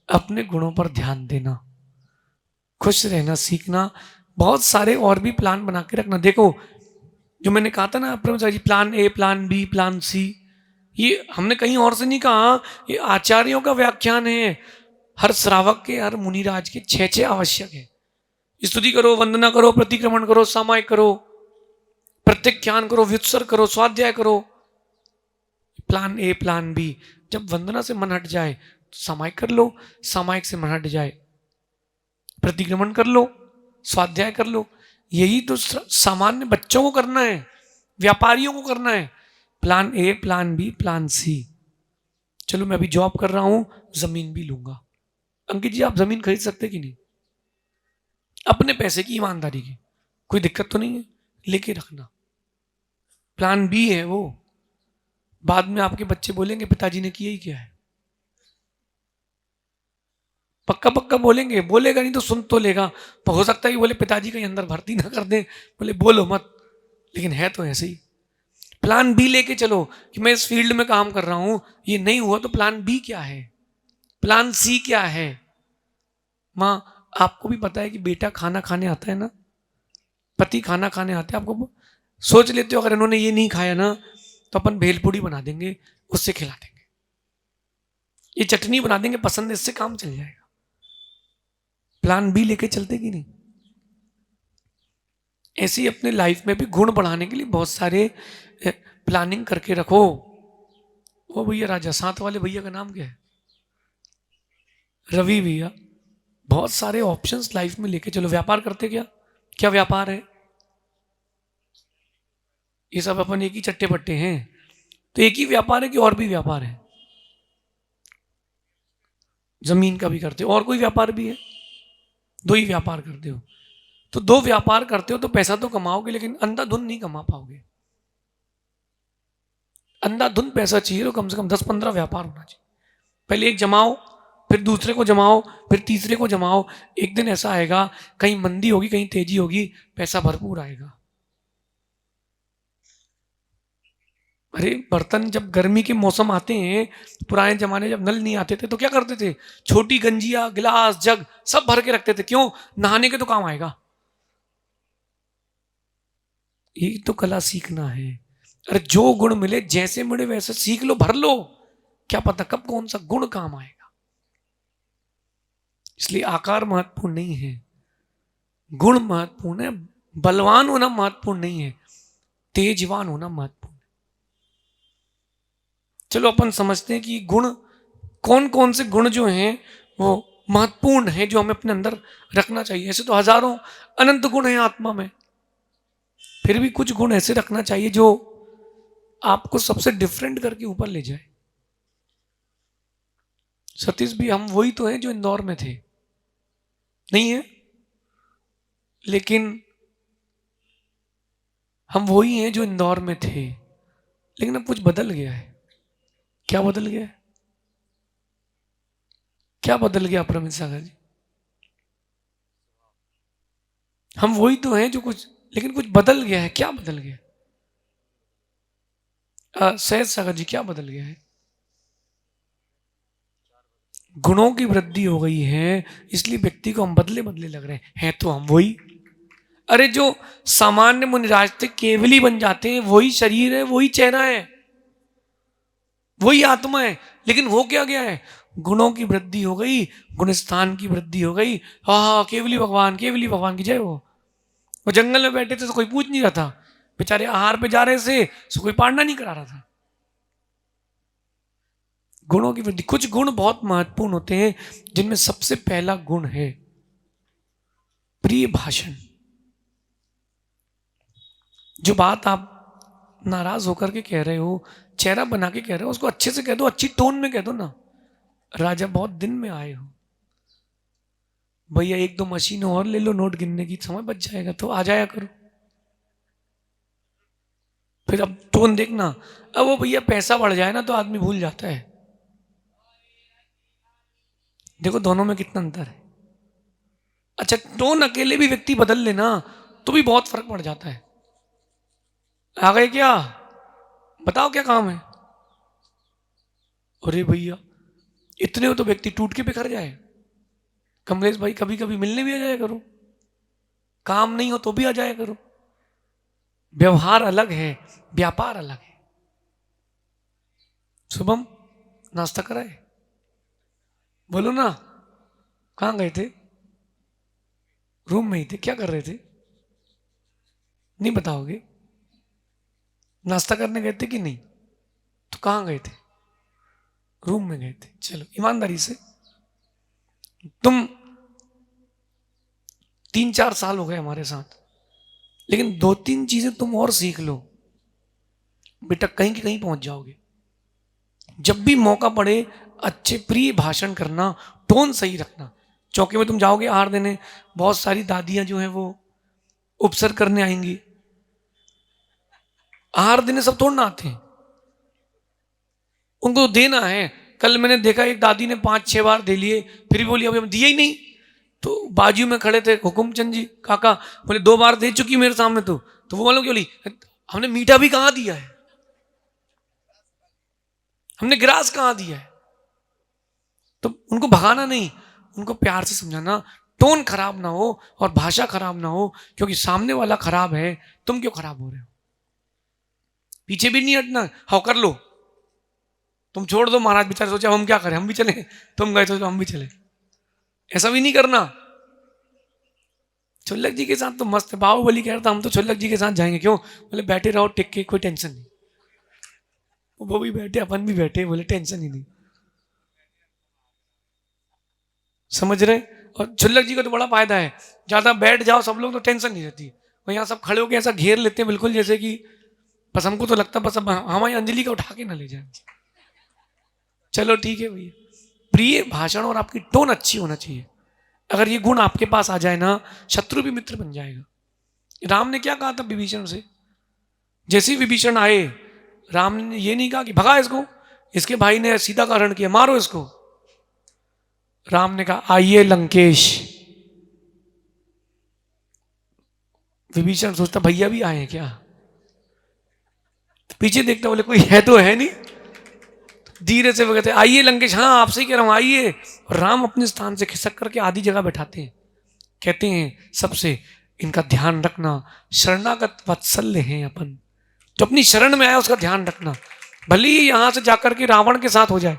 अपने गुणों पर ध्यान देना, खुश रहना सीखना, बहुत सारे और भी प्लान बना के रखना। देखो जो मैंने कहा था ना ब्रह्मचारी जी, plan A, plan B, plan C, ये हमने कहीं और से नहीं कहा, ये आचार्यों का व्याख्यान है। हर श्रावक के, हर मुनिराज के 6 आवश्यक है। स्तुति करो, वंदना करो, प्रतिक्रमण करो, सामायिक करो, प्रत्याख्यान करो, व्युत्सर्ग करो, स्वाध्याय करो। Plan A, plan B. जब वंदना से मन हट जाए तो सामायिक कर लो, सामायिक से मन हट जाए प्रतिक्रमण कर लो, स्वाध्याय कर लो। यही तो सामान्य बच्चों को करना है, व्यापारियों को करना है। Plan A, plan B, plan C. चलो मैं अभी जॉब कर रहा हूं, जमीन भी लूंगा। अंकित जी आप जमीन खरीद सकते कि नहीं? अपने पैसे की, ईमानदारी की, कोई दिक्कत तो नहीं है, लेके रखना। प्लान बी है वो, बाद में आपके बच्चे बोलेंगे पिताजी ने किया ही क्या है। पक्का पक्का बोलेंगे, बोलेगा नहीं तो सुन तो लेगा। तो हो सकता है कि बोले पिताजी कहीं अंदर भर्ती ना कर दें, बोले बोलो मत, लेकिन है तो ऐसे ही। प्लान बी लेके चलो कि मैं इस फील्ड में काम कर रहा हूं, ये नहीं हुआ तो प्लान बी क्या है, प्लान सी क्या है। माँ आपको भी पता है कि बेटा खाना खाने आता है ना, पति खाना खाने आते हैं, आपको सोच लेते हो अगर इन्होंने ये नहीं खाया ना तो अपन भेलपूड़ी बना देंगे, उससे खिला देंगे, ये चटनी बना देंगे पसंद, इससे काम चल जाएगा। प्लान बी लेके चलते कि नहीं? ऐसे ही अपने लाइफ में भी गुण बढ़ाने के लिए बहुत सारे प्लानिंग करके रखो। वो भैया राजा साथ वाले भैया का नाम क्या है? रवि भैया। बहुत सारे ऑप्शंस लाइफ में लेके चलो। व्यापार करते क्या? क्या व्यापार है? ये सब अपन एक ही चट्टे पट्टे हैं, तो एक ही व्यापार है कि और भी व्यापार है? जमीन का भी करते हो, और कोई व्यापार भी है? 2 ही व्यापार करते हो। तो 2 व्यापार करते हो तो पैसा तो कमाओगे, लेकिन अंधाधुन नहीं कमा पाओगे। अंधाधुन पैसा चाहिए तो कम से कम 10-15 व्यापार होना चाहिए। पहले एक जमाओ, फिर दूसरे को जमाओ, फिर तीसरे को जमाओ। एक दिन ऐसा आएगा, कहीं मंदी होगी, कहीं तेजी होगी, पैसा भरपूर आएगा। अरे बर्तन जब गर्मी के मौसम आते हैं, पुराने जमाने जब नल नहीं आते थे तो क्या करते थे? छोटी गंजिया, गिलास, जग सब भर के रखते थे। क्यों? नहाने के तो काम आएगा। ये तो कला सीखना है। अरे जो गुण मिले, जैसे मिले वैसे सीख लो, भर लो, क्या पता कब कौन सा गुण काम आएगा। इसलिए आकार महत्वपूर्ण नहीं है, गुण महत्वपूर्ण है। बलवान होना महत्वपूर्ण नहीं है, तेजवान होना महत्वपूर्ण है। चलो अपन समझते हैं कि गुण कौन कौन से गुण जो हैं वो महत्वपूर्ण है, जो हमें अपने अंदर रखना चाहिए। ऐसे तो हजारों अनंत गुण हैं आत्मा में, फिर भी कुछ गुण ऐसे रखना चाहिए जो आपको सबसे डिफरेंट करके ऊपर ले जाए। सतीश भी हम वही तो हैं जो इंदौर में थे, नहीं है? लेकिन हम वही हैं जो इंदौर में थे, लेकिन अब कुछ बदल गया है। क्या बदल गया है? क्या बदल गया परमित सागर जी? हम वही तो हैं जो कुछ, लेकिन कुछ बदल गया है। क्या बदल गया? सहज सागर जी, क्या बदल गया है? गुणों की वृद्धि हो गई है, इसलिए व्यक्ति को हम बदले बदले लग रहे हैं तो हम वही। अरे जो सामान्य मुनिराज केवली बन जाते हैं, वही शरीर है, वही चेहरा है, वही आत्मा है। लेकिन हो क्या गया है? गुणों की वृद्धि हो गई, गुणस्थान की वृद्धि हो गई। हाँ, केवली भगवान की जय हो। वो जंगल में बैठे थे तो कोई पूछ नहीं रहा था, बेचारे आहार पे जा रहे थे तो कोई पाड़ना नहीं करा रहा था। गुणों की वृद्धि। कुछ गुण बहुत महत्वपूर्ण होते हैं, जिनमें सबसे पहला गुण है प्रिय भाषण। जो बात आप नाराज होकर के कह रहे हो, चेहरा बना के कह रहे हो, उसको अच्छे से कह दो, अच्छी टोन में कह दो ना। राजा बहुत दिन में आए हो, भैया एक दो मशीन और ले लो नोट गिनने की, समय बच जाएगा, तो आ जाया करो। फिर अब टोन देखना, अब वो भैया पैसा बढ़ जाए ना तो आदमी भूल जाता है। देखो दोनों में कितना अंतर है। अच्छा, टोन अकेले भी व्यक्ति बदल लेना तो भी बहुत फर्क पड़ जाता है। आ गए क्या? बताओ क्या काम है? अरे भैया इतने हो तो व्यक्ति टूट के बिखर जाए। कमलेश भाई कभी कभी मिलने भी आ जाया करो, काम नहीं हो तो भी आ जाया करो। व्यवहार अलग है, व्यापार अलग है। शुभम, नाश्ता कराए? बोलो ना, कहाँ गए थे? रूम में ही थे, क्या कर रहे थे? नहीं बताओगे? नाश्ता करने गए थे कि नहीं? तो कहाँ गए थे? रूम में गए थे। चलो ईमानदारी से, तुम 3-4 साल हो गए हमारे साथ, लेकिन 2-3 चीजें तुम और सीख लो, बेटा कहीं की कहीं पहुंच जाओगे। जब भी मौका पड़े अच्छे प्रिय भाषण करना, टोन सही रखना। चौके में तुम जाओगे आहार देने, बहुत सारी दादियां जो हैं वो उपसर्ग करने आएंगी। आहार देने सब थोड़ा ना आते हैं, उनको देना है। कल मैंने देखा एक दादी ने 5-6 बार दे लिए, फिर भी बोली अभी हम दिए ही नहीं। तो बाजू में खड़े थे हुकुमचंद जी काका, बोले 2 बार दे चुकी मेरे सामने। तो वो मालूम क्यों बोली, हमने मीठा भी कहाँ दिया है, हमने गिलास कहाँ दिया है। तो उनको भगाना नहीं, उनको प्यार से समझाना, टोन खराब ना हो और भाषा खराब ना हो, क्योंकि सामने वाला खराब है, तुम क्यों खराब हो रहे हो। पीछे भी नहीं हटना, हाँ कर लो, तुम छोड़ दो, महाराज बेचारे सोचा हम क्या करें, हम भी चले, तुम गए तो हम भी चले, ऐसा भी नहीं करना। छुल्लक जी के साथ तो मस्त है, बाहुबली कह रहा था हम तो छुल्लक जी के साथ जाएंगे। क्यों? बोले बैठे रहो टिक के, कोई टेंशन नहीं। वो भी बैठे, अपन भी बैठे, बोले टेंशन ही नहीं। समझ रहे? और छुल्लक जी का तो बड़ा फायदा है, ज्यादा बैठ जाओ सब लोग तो टेंशन नहीं रहती। और यहाँ सब खड़े होकर ऐसा घेर लेते हैं बिल्कुल जैसे कि बस हमको तो लगता बस अब हमारी अंजलि का उठा के ना ले जाए। चलो ठीक है भैया, प्रिय भाषण और आपकी टोन अच्छी होना चाहिए। अगर ये गुण आपके पास आ जाए ना, शत्रु भी मित्र बन जाएगा। राम ने क्या कहा था विभीषण से? जैसे ही विभीषण आए, राम ने ये नहीं कहा कि भगा इसको, इसके भाई ने सीता का हरण किया, मारो इसको। राम ने कहा आइए लंकेश। विभीषण सोचता भैया भी आए हैं क्या, पीछे देखता, बोले कोई है तो है नहीं। धीरे से वो कहते आइए लंकेश, हाँ आपसे ही कह रहा हूं आइए। और राम अपने स्थान से खिसक करके आधी जगह बैठाते हैं, कहते हैं सबसे इनका ध्यान रखना, शरणागत वात्सल्य हैं अपन, जो अपनी शरण में आया उसका ध्यान रखना। भले ही यहां से जाकर के रावण के साथ हो जाए,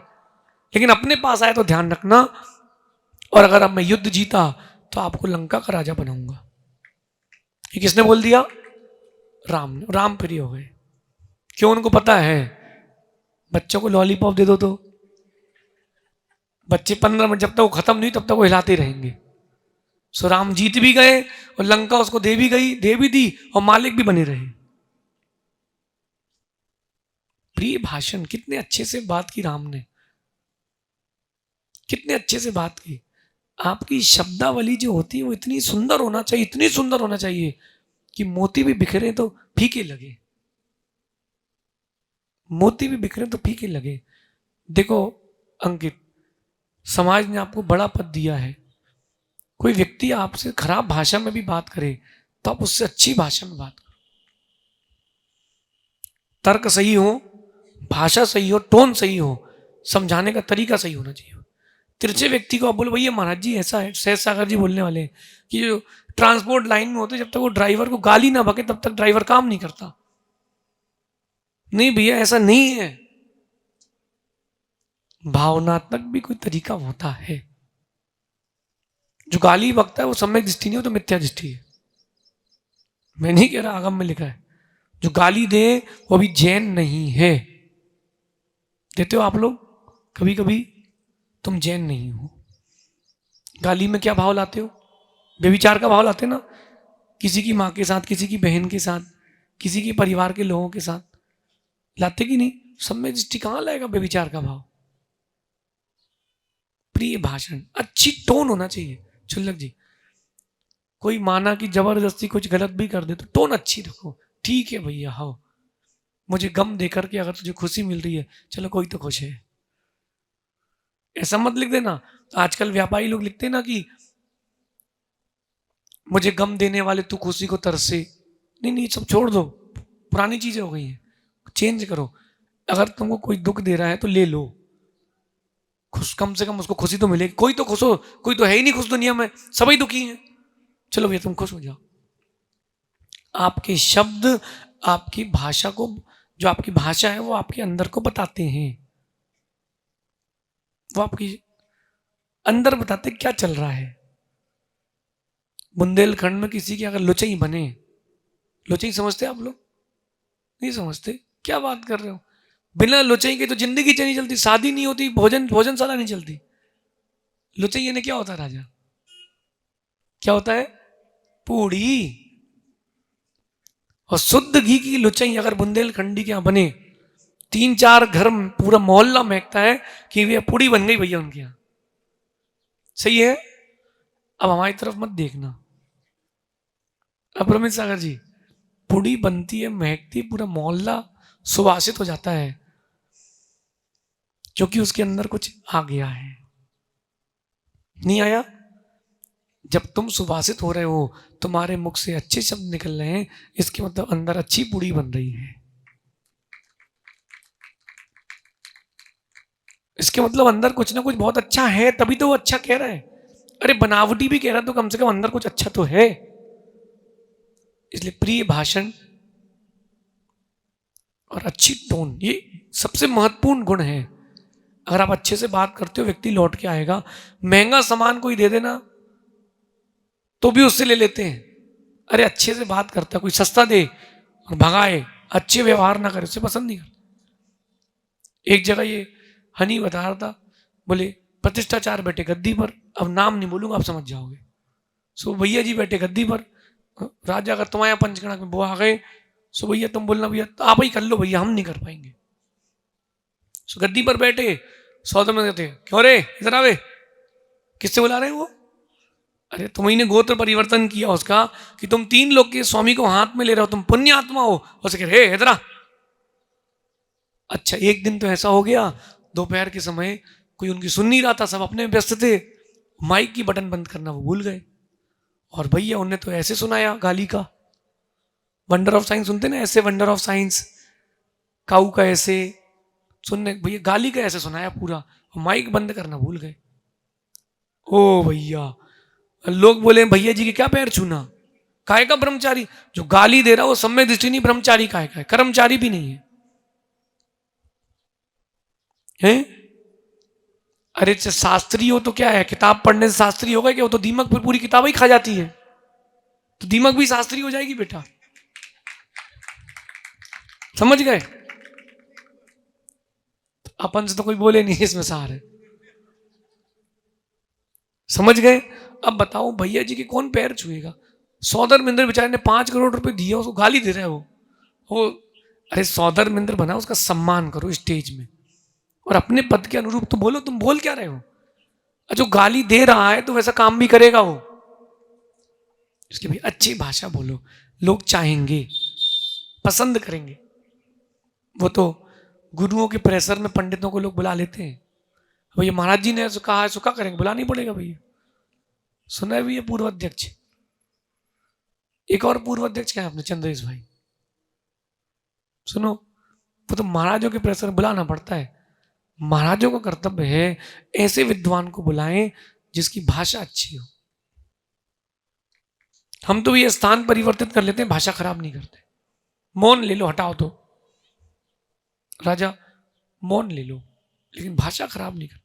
लेकिन अपने पास आए तो ध्यान रखना। और अगर अब मैं युद्ध जीता तो आपको लंका का राजा बनाऊंगा। ये किसने बोल दिया? राम ने। राम प्रिय हो गए। क्यों? उनको पता है बच्चों को लॉलीपॉप दे दो तो बच्चे 15 मिनट, जब तक वो खत्म नहीं तब तक वो हिलाते रहेंगे। सो राम जीत भी गए और लंका उसको दे भी गई, दे भी दी और मालिक भी बने रहे। प्रिय भाषण, कितने अच्छे से बात की राम ने, कितने अच्छे से बात की। आपकी शब्दावली जो होती है वो इतनी सुंदर होना चाहिए, इतनी सुंदर होना चाहिए कि मोती भी बिखरे तो फीके लगे, मोती भी बिखरे तो फीके लगे। देखो अंकित, समाज ने आपको बड़ा पद दिया है, कोई व्यक्ति आपसे खराब भाषा में भी बात करे तो आप उससे अच्छी भाषा में बात करो। तर्क सही हो, भाषा सही हो, टोन सही हो, समझाने का तरीका सही होना चाहिए। तिरछे व्यक्ति को आप बोलो भैया महाराज जी ऐसा है, सहज सागर जी बोलने वाले कि जो ट्रांसपोर्ट लाइन में होते जब तक वो ड्राइवर को गाली ना बके तब तक ड्राइवर काम नहीं करता। नहीं भैया ऐसा नहीं है, भावनात्मक भी कोई तरीका होता है। जो गाली बकता है वो सम्यक दृष्टि नहीं हो तो मिथ्या दृष्टि है। मैं नहीं कह रहा, आगम में लिखा है। जो गाली दे वो भी जैन नहीं है। देते हो आप लोग कभी कभी? तुम जैन नहीं हो। गाली में क्या भाव लाते हो? व्यभिचार का भाव लाते ना, किसी की माँ के साथ, किसी की बहन के साथ, किसी के परिवार के लोगों के साथ लाते कि नहीं? सम्यक दृष्टि कहाँ लाएगा व्यभिचार का भाव? प्रिय भाषण, अच्छी टोन होना चाहिए। छुल्लक जी, कोई माना कि जबरदस्ती कुछ गलत भी कर दे तो टोन अच्छी रखो। ठीक है भैया, हाँ मुझे गम देकर के अगर तुझे खुशी मिल रही है, चलो कोई तो खुश है, ऐसा मत लिख देना। तो आजकल व्यापारी लोग लिखते हैं ना कि मुझे गम देने वाले तू खुशी को तरसे। नहीं नहीं, सब छोड़ दो, पुरानी चीजें हो गई हैं, चेंज करो। अगर तुमको कोई दुख दे रहा है तो ले लो, खुश, कम से कम उसको खुशी तो मिलेगी। कोई तो खुश हो, कोई तो है ही नहीं खुश दुनिया में, सभी दुखी हैं। चलो भैया तुम खुश हो जाओ। आपके शब्द, आपकी भाषा को, जो आपकी भाषा है वो आपके अंदर को बताते हैं, वो आपकी अंदर बताते क्या चल रहा है। बुंदेलखंड में किसी की अगर लुचई बने, लुचई समझते आप लोग? नहीं समझते, क्या बात कर रहे हो? बिना लुचई के तो जिंदगी नहीं चलती, शादी नहीं होती, भोजनशाला नहीं चलती। लुचई यानी क्या होता है राजा? क्या होता है? पूड़ी। और शुद्ध घी की लुचई अगर बुंदेलखंडी के यहां बने, 3-4 घर, पूरा मोहल्ला महकता है कि वे पूड़ी बन गई भैया उनके यहां। सही है? अब हमारी तरफ मत देखना। अब रमेश सागर जी, पूड़ी बनती है, महकती, पूरा मोहल्ला सुवासित हो जाता है, क्योंकि उसके अंदर कुछ आ गया है। नहीं आया? जब तुम सुवासित हो रहे हो, तुम्हारे मुख से अच्छे शब्द निकल रहे हैं, इसके मतलब अंदर अच्छी पूड़ी बन रही है। इसके मतलब अंदर कुछ ना कुछ बहुत अच्छा है, तभी तो वो अच्छा कह रहा है। अरे बनावटी भी कह रहा है तो कम से कम अंदर कुछ अच्छा तो है। इसलिए प्रिय भाषण और अच्छी टोन, ये सबसे महत्वपूर्ण गुण है। अगर आप अच्छे से बात करते हो, व्यक्ति लौट के आएगा। महंगा सामान कोई दे देना तो भी उससे ले लेते हैं। अरे अच्छे से बात करता, कोई सस्ता दे और भगाए, अच्छे व्यवहार ना करे, उसे पसंद नहीं करता। एक जगह ये हनी बता रहा था, बोले प्रतिष्ठाचार बैठे गद्दी पर, अब नाम नहीं बोलूंगा, आप समझ जाओगे। सो भैया जी बैठे गद्दी पर, राजा अगर तुम्हारे पंचकणक में वो आ गए, सो भैया तुम बोलना भैया आप ही कर लो भैया, हम नहीं कर पाएंगे। सो गद्दी पर बैठे, सौदे में देते, क्यों रे इधर आवे, किससे बुला रहे हैं वो? अरे तुम्हें गोत्र परिवर्तन किया उसका कि तुम 3 लोग के स्वामी को हाथ में ले रहे हो, तुम पुण्य आत्मा हो। उसे कह रहे इधर आ। अच्छा एक दिन तो ऐसा हो गया, दोपहर के समय कोई उनकी सुन नहीं रहा था, सब अपने व्यस्त थे, माइक की बटन बंद करना वो भूल गए। और भैया उन्हें तो ऐसे सुनाया गाली का, वंडर ऑफ साइंस सुनते ना, ऐसे वंडर ऑफ साइंस, काऊ का ऐसे सुनने, भैया गाली का ऐसे सुनाया पूरा, और माइक बंद करना भूल गए। ओ भैया, लोग बोले भैया जी के क्या पैर छूना, काहे का ब्रह्मचारी? जो गाली दे रहा वो सम्यक दृष्टि नहीं, ब्रह्मचारी काहे का है, कर्मचारी भी नहीं है, हैं? अरे शास्त्री हो तो क्या है, किताब पढ़ने से शास्त्री होगा क्या? वो तो दीमक फिर पूरी किताब ही खा जाती है, तो दीमक भी शास्त्री हो जाएगी बेटा। समझ गए? अपन से तो कोई बोले नहीं, इसमें सार है। समझ गए? अब बताओ भैया जी के कौन पैर छुएगा? सौदर मिंदर बेचारे ने 5 करोड़ रुपए दिया, उसको गाली दे रहा है वो। अरे सौदर मिंदर बना, उसका सम्मान करो स्टेज में, और अपने पद के अनुरूप तो बोलो। तुम बोल क्या रहे हो? जो गाली दे रहा है तो वैसा काम भी करेगा वो। इसलिए भाई अच्छी भाषा बोलो, लोग चाहेंगे, पसंद करेंगे। वो तो गुरुओं के प्रेशर में पंडितों को लोग बुला लेते हैं, भैया महाराज जी ने कहा है, क्या करेंगे, बुलाना ही पड़ेगा भैया। सुना है भी ये पूर्व अध्यक्ष, एक और पूर्व अध्यक्ष क्या है अपने, चंद्रेश भाई। सुनो, वो तो महाराजों के प्रेशर में बुलाना पड़ता है। महाराजों का कर्तव्य है ऐसे विद्वान को बुलाएं जिसकी भाषा अच्छी हो। हम तो ये स्थान परिवर्तित कर लेते हैं, भाषा खराब नहीं करते। मौन ले लो, हटाओ तो राजा, मौन ले लो, लेकिन भाषा खराब नहीं कर।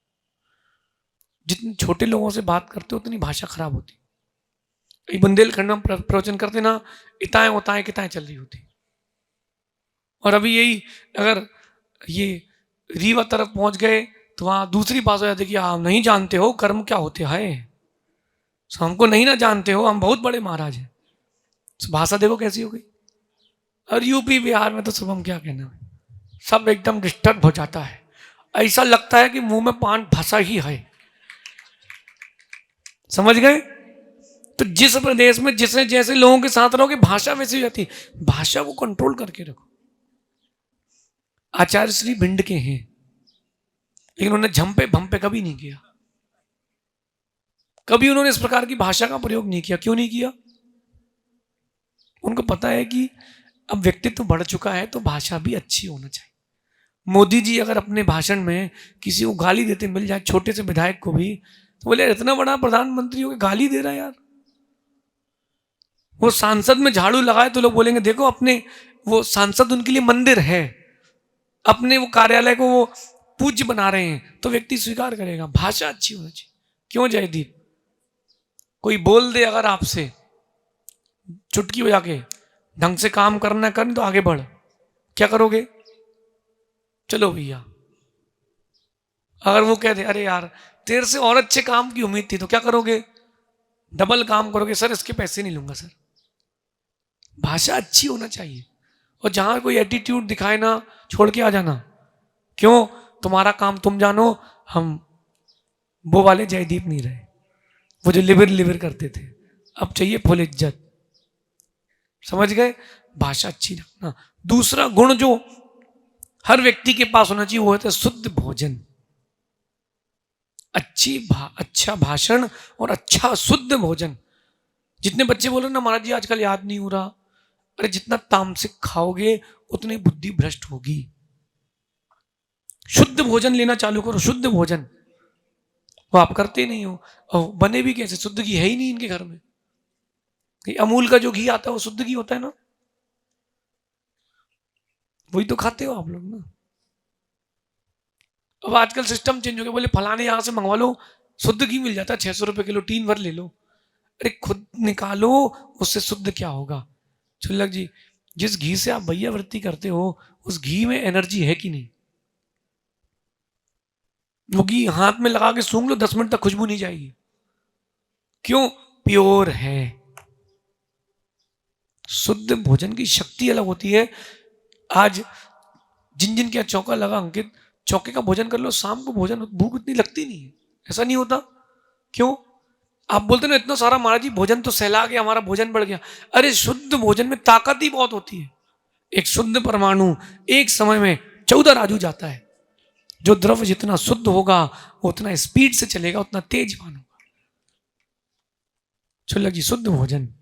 जितने छोटे लोगों से बात करते हो उतनी भाषा खराब होती। बुंदेलखंड में प्रवचन करते ना, इताएं उताएं किताएं चल रही होती। और अभी यही अगर ये रीवा तरफ पहुंच गए तो वहां दूसरी बात हो जाती कि आप नहीं जानते हो कर्म क्या होते हैं, तो हमको नहीं ना जानते हो, हम बहुत बड़े महाराज हैं। तो भाषा देखो कैसी हो गई। और यूपी बिहार में तो सब हम क्या कहना, सब एकदम डिस्टर्ब हो जाता है, ऐसा लगता है कि मुंह में पान फंसा ही है। समझ गए? तो जिस प्रदेश में जिसने जैसे लोगों के साथ रहोगे भाषा वैसी हो जाती है। भाषा को कंट्रोल करके रखो। आचार्य श्री भिंड के हैं, लेकिन उन्होंने झंपे भंपे कभी नहीं किया, कभी उन्होंने इस प्रकार की भाषा का प्रयोग नहीं किया। क्यों नहीं किया? उनको पता है कि अब व्यक्तित्व बढ़ चुका है तो भाषा भी अच्छी होना चाहिए। मोदी जी अगर अपने भाषण में किसी को गाली देते मिल जाए, छोटे से विधायक को भी, तो बोले इतना बड़ा प्रधानमंत्री हो के गाली दे रहा है यार। वो सांसद में झाड़ू लगाए तो लोग बोलेंगे देखो, अपने वो सांसद उनके लिए मंदिर है, अपने वो कार्यालय को वो पूज्य बना रहे हैं, तो व्यक्ति स्वीकार करेगा। भाषा अच्छी होनी चाहिए। क्यों जयदीप, कोई बोल दे अगर आपसे चुटकी बजा के, ढंग से काम करना कर तो आगे बढ़, क्या करोगे? चलो भैया। अगर वो कह दे अरे यार तेरे से और अच्छे काम की उम्मीद थी, तो क्या करोगे? डबल काम करोगे, सर इसके पैसे नहीं लूंगा सर। भाषा अच्छी होना चाहिए। और जहां कोई एटीट्यूड दिखाए ना, छोड़ के आ जाना। क्यों? तुम्हारा काम तुम जानो, हम वो वाले जयदीप नहीं रहे, वो जो लिवर लिवर करते थे। अब चाहिए फुल इज्जत। समझ गए? भाषा अच्छी रखना। दूसरा गुण जो हर व्यक्ति के पास होना चाहिए वो है शुद्ध भोजन। अच्छा भाषण और अच्छा शुद्ध भोजन। जितने बच्चे बोल रहे ना महाराज जी आजकल याद नहीं हो रहा, अरे जितना तामसिक खाओगे उतनी बुद्धि भ्रष्ट होगी। शुद्ध भोजन लेना चालू करो, शुद्ध भोजन। वो आप करते नहीं हो, और बने भी कैसे? शुद्ध घी है ही नहीं इनके घर में। अमूल का जो घी आता है वो शुद्ध घी होता है ना, वही तो खाते हो आप लोग ना। अब आजकल सिस्टम चेंज हो गया, बोले फलाने यहां से मंगवा लो, शुद्ध घी मिल जाता है 600 रुपए किलो, 3 भर ले लो। अरे खुद निकालो, उससे शुद्ध क्या होगा? छुल्लक जी, जिस घी से आप भैया वृत्ति करते हो उस घी में एनर्जी है कि नहीं? वो घी हाथ में लगा के सूंघ लो, 10 मिनट तक खुशबू नहीं जाएगी। क्यों? प्योर है। शुद्ध भोजन की शक्ति अलग होती है। आज जिन जिन के चौका लगा अंकित, चौके का भोजन कर लो, शाम को भोजन भूख इतनी लगती नहीं है। ऐसा नहीं होता? क्यों? आप बोलते ना इतना सारा महाराज जी भोजन तो सहला गया, हमारा भोजन बढ़ गया। अरे शुद्ध भोजन में ताकत ही बहुत होती है। एक शुद्ध परमाणु एक समय में 14 राजू जाता है। जो द्रव्य जितना शुद्ध होगा वो उतना स्पीड से चलेगा, उतना तेजवान होगा। छुल्लक जी, शुद्ध भोजन,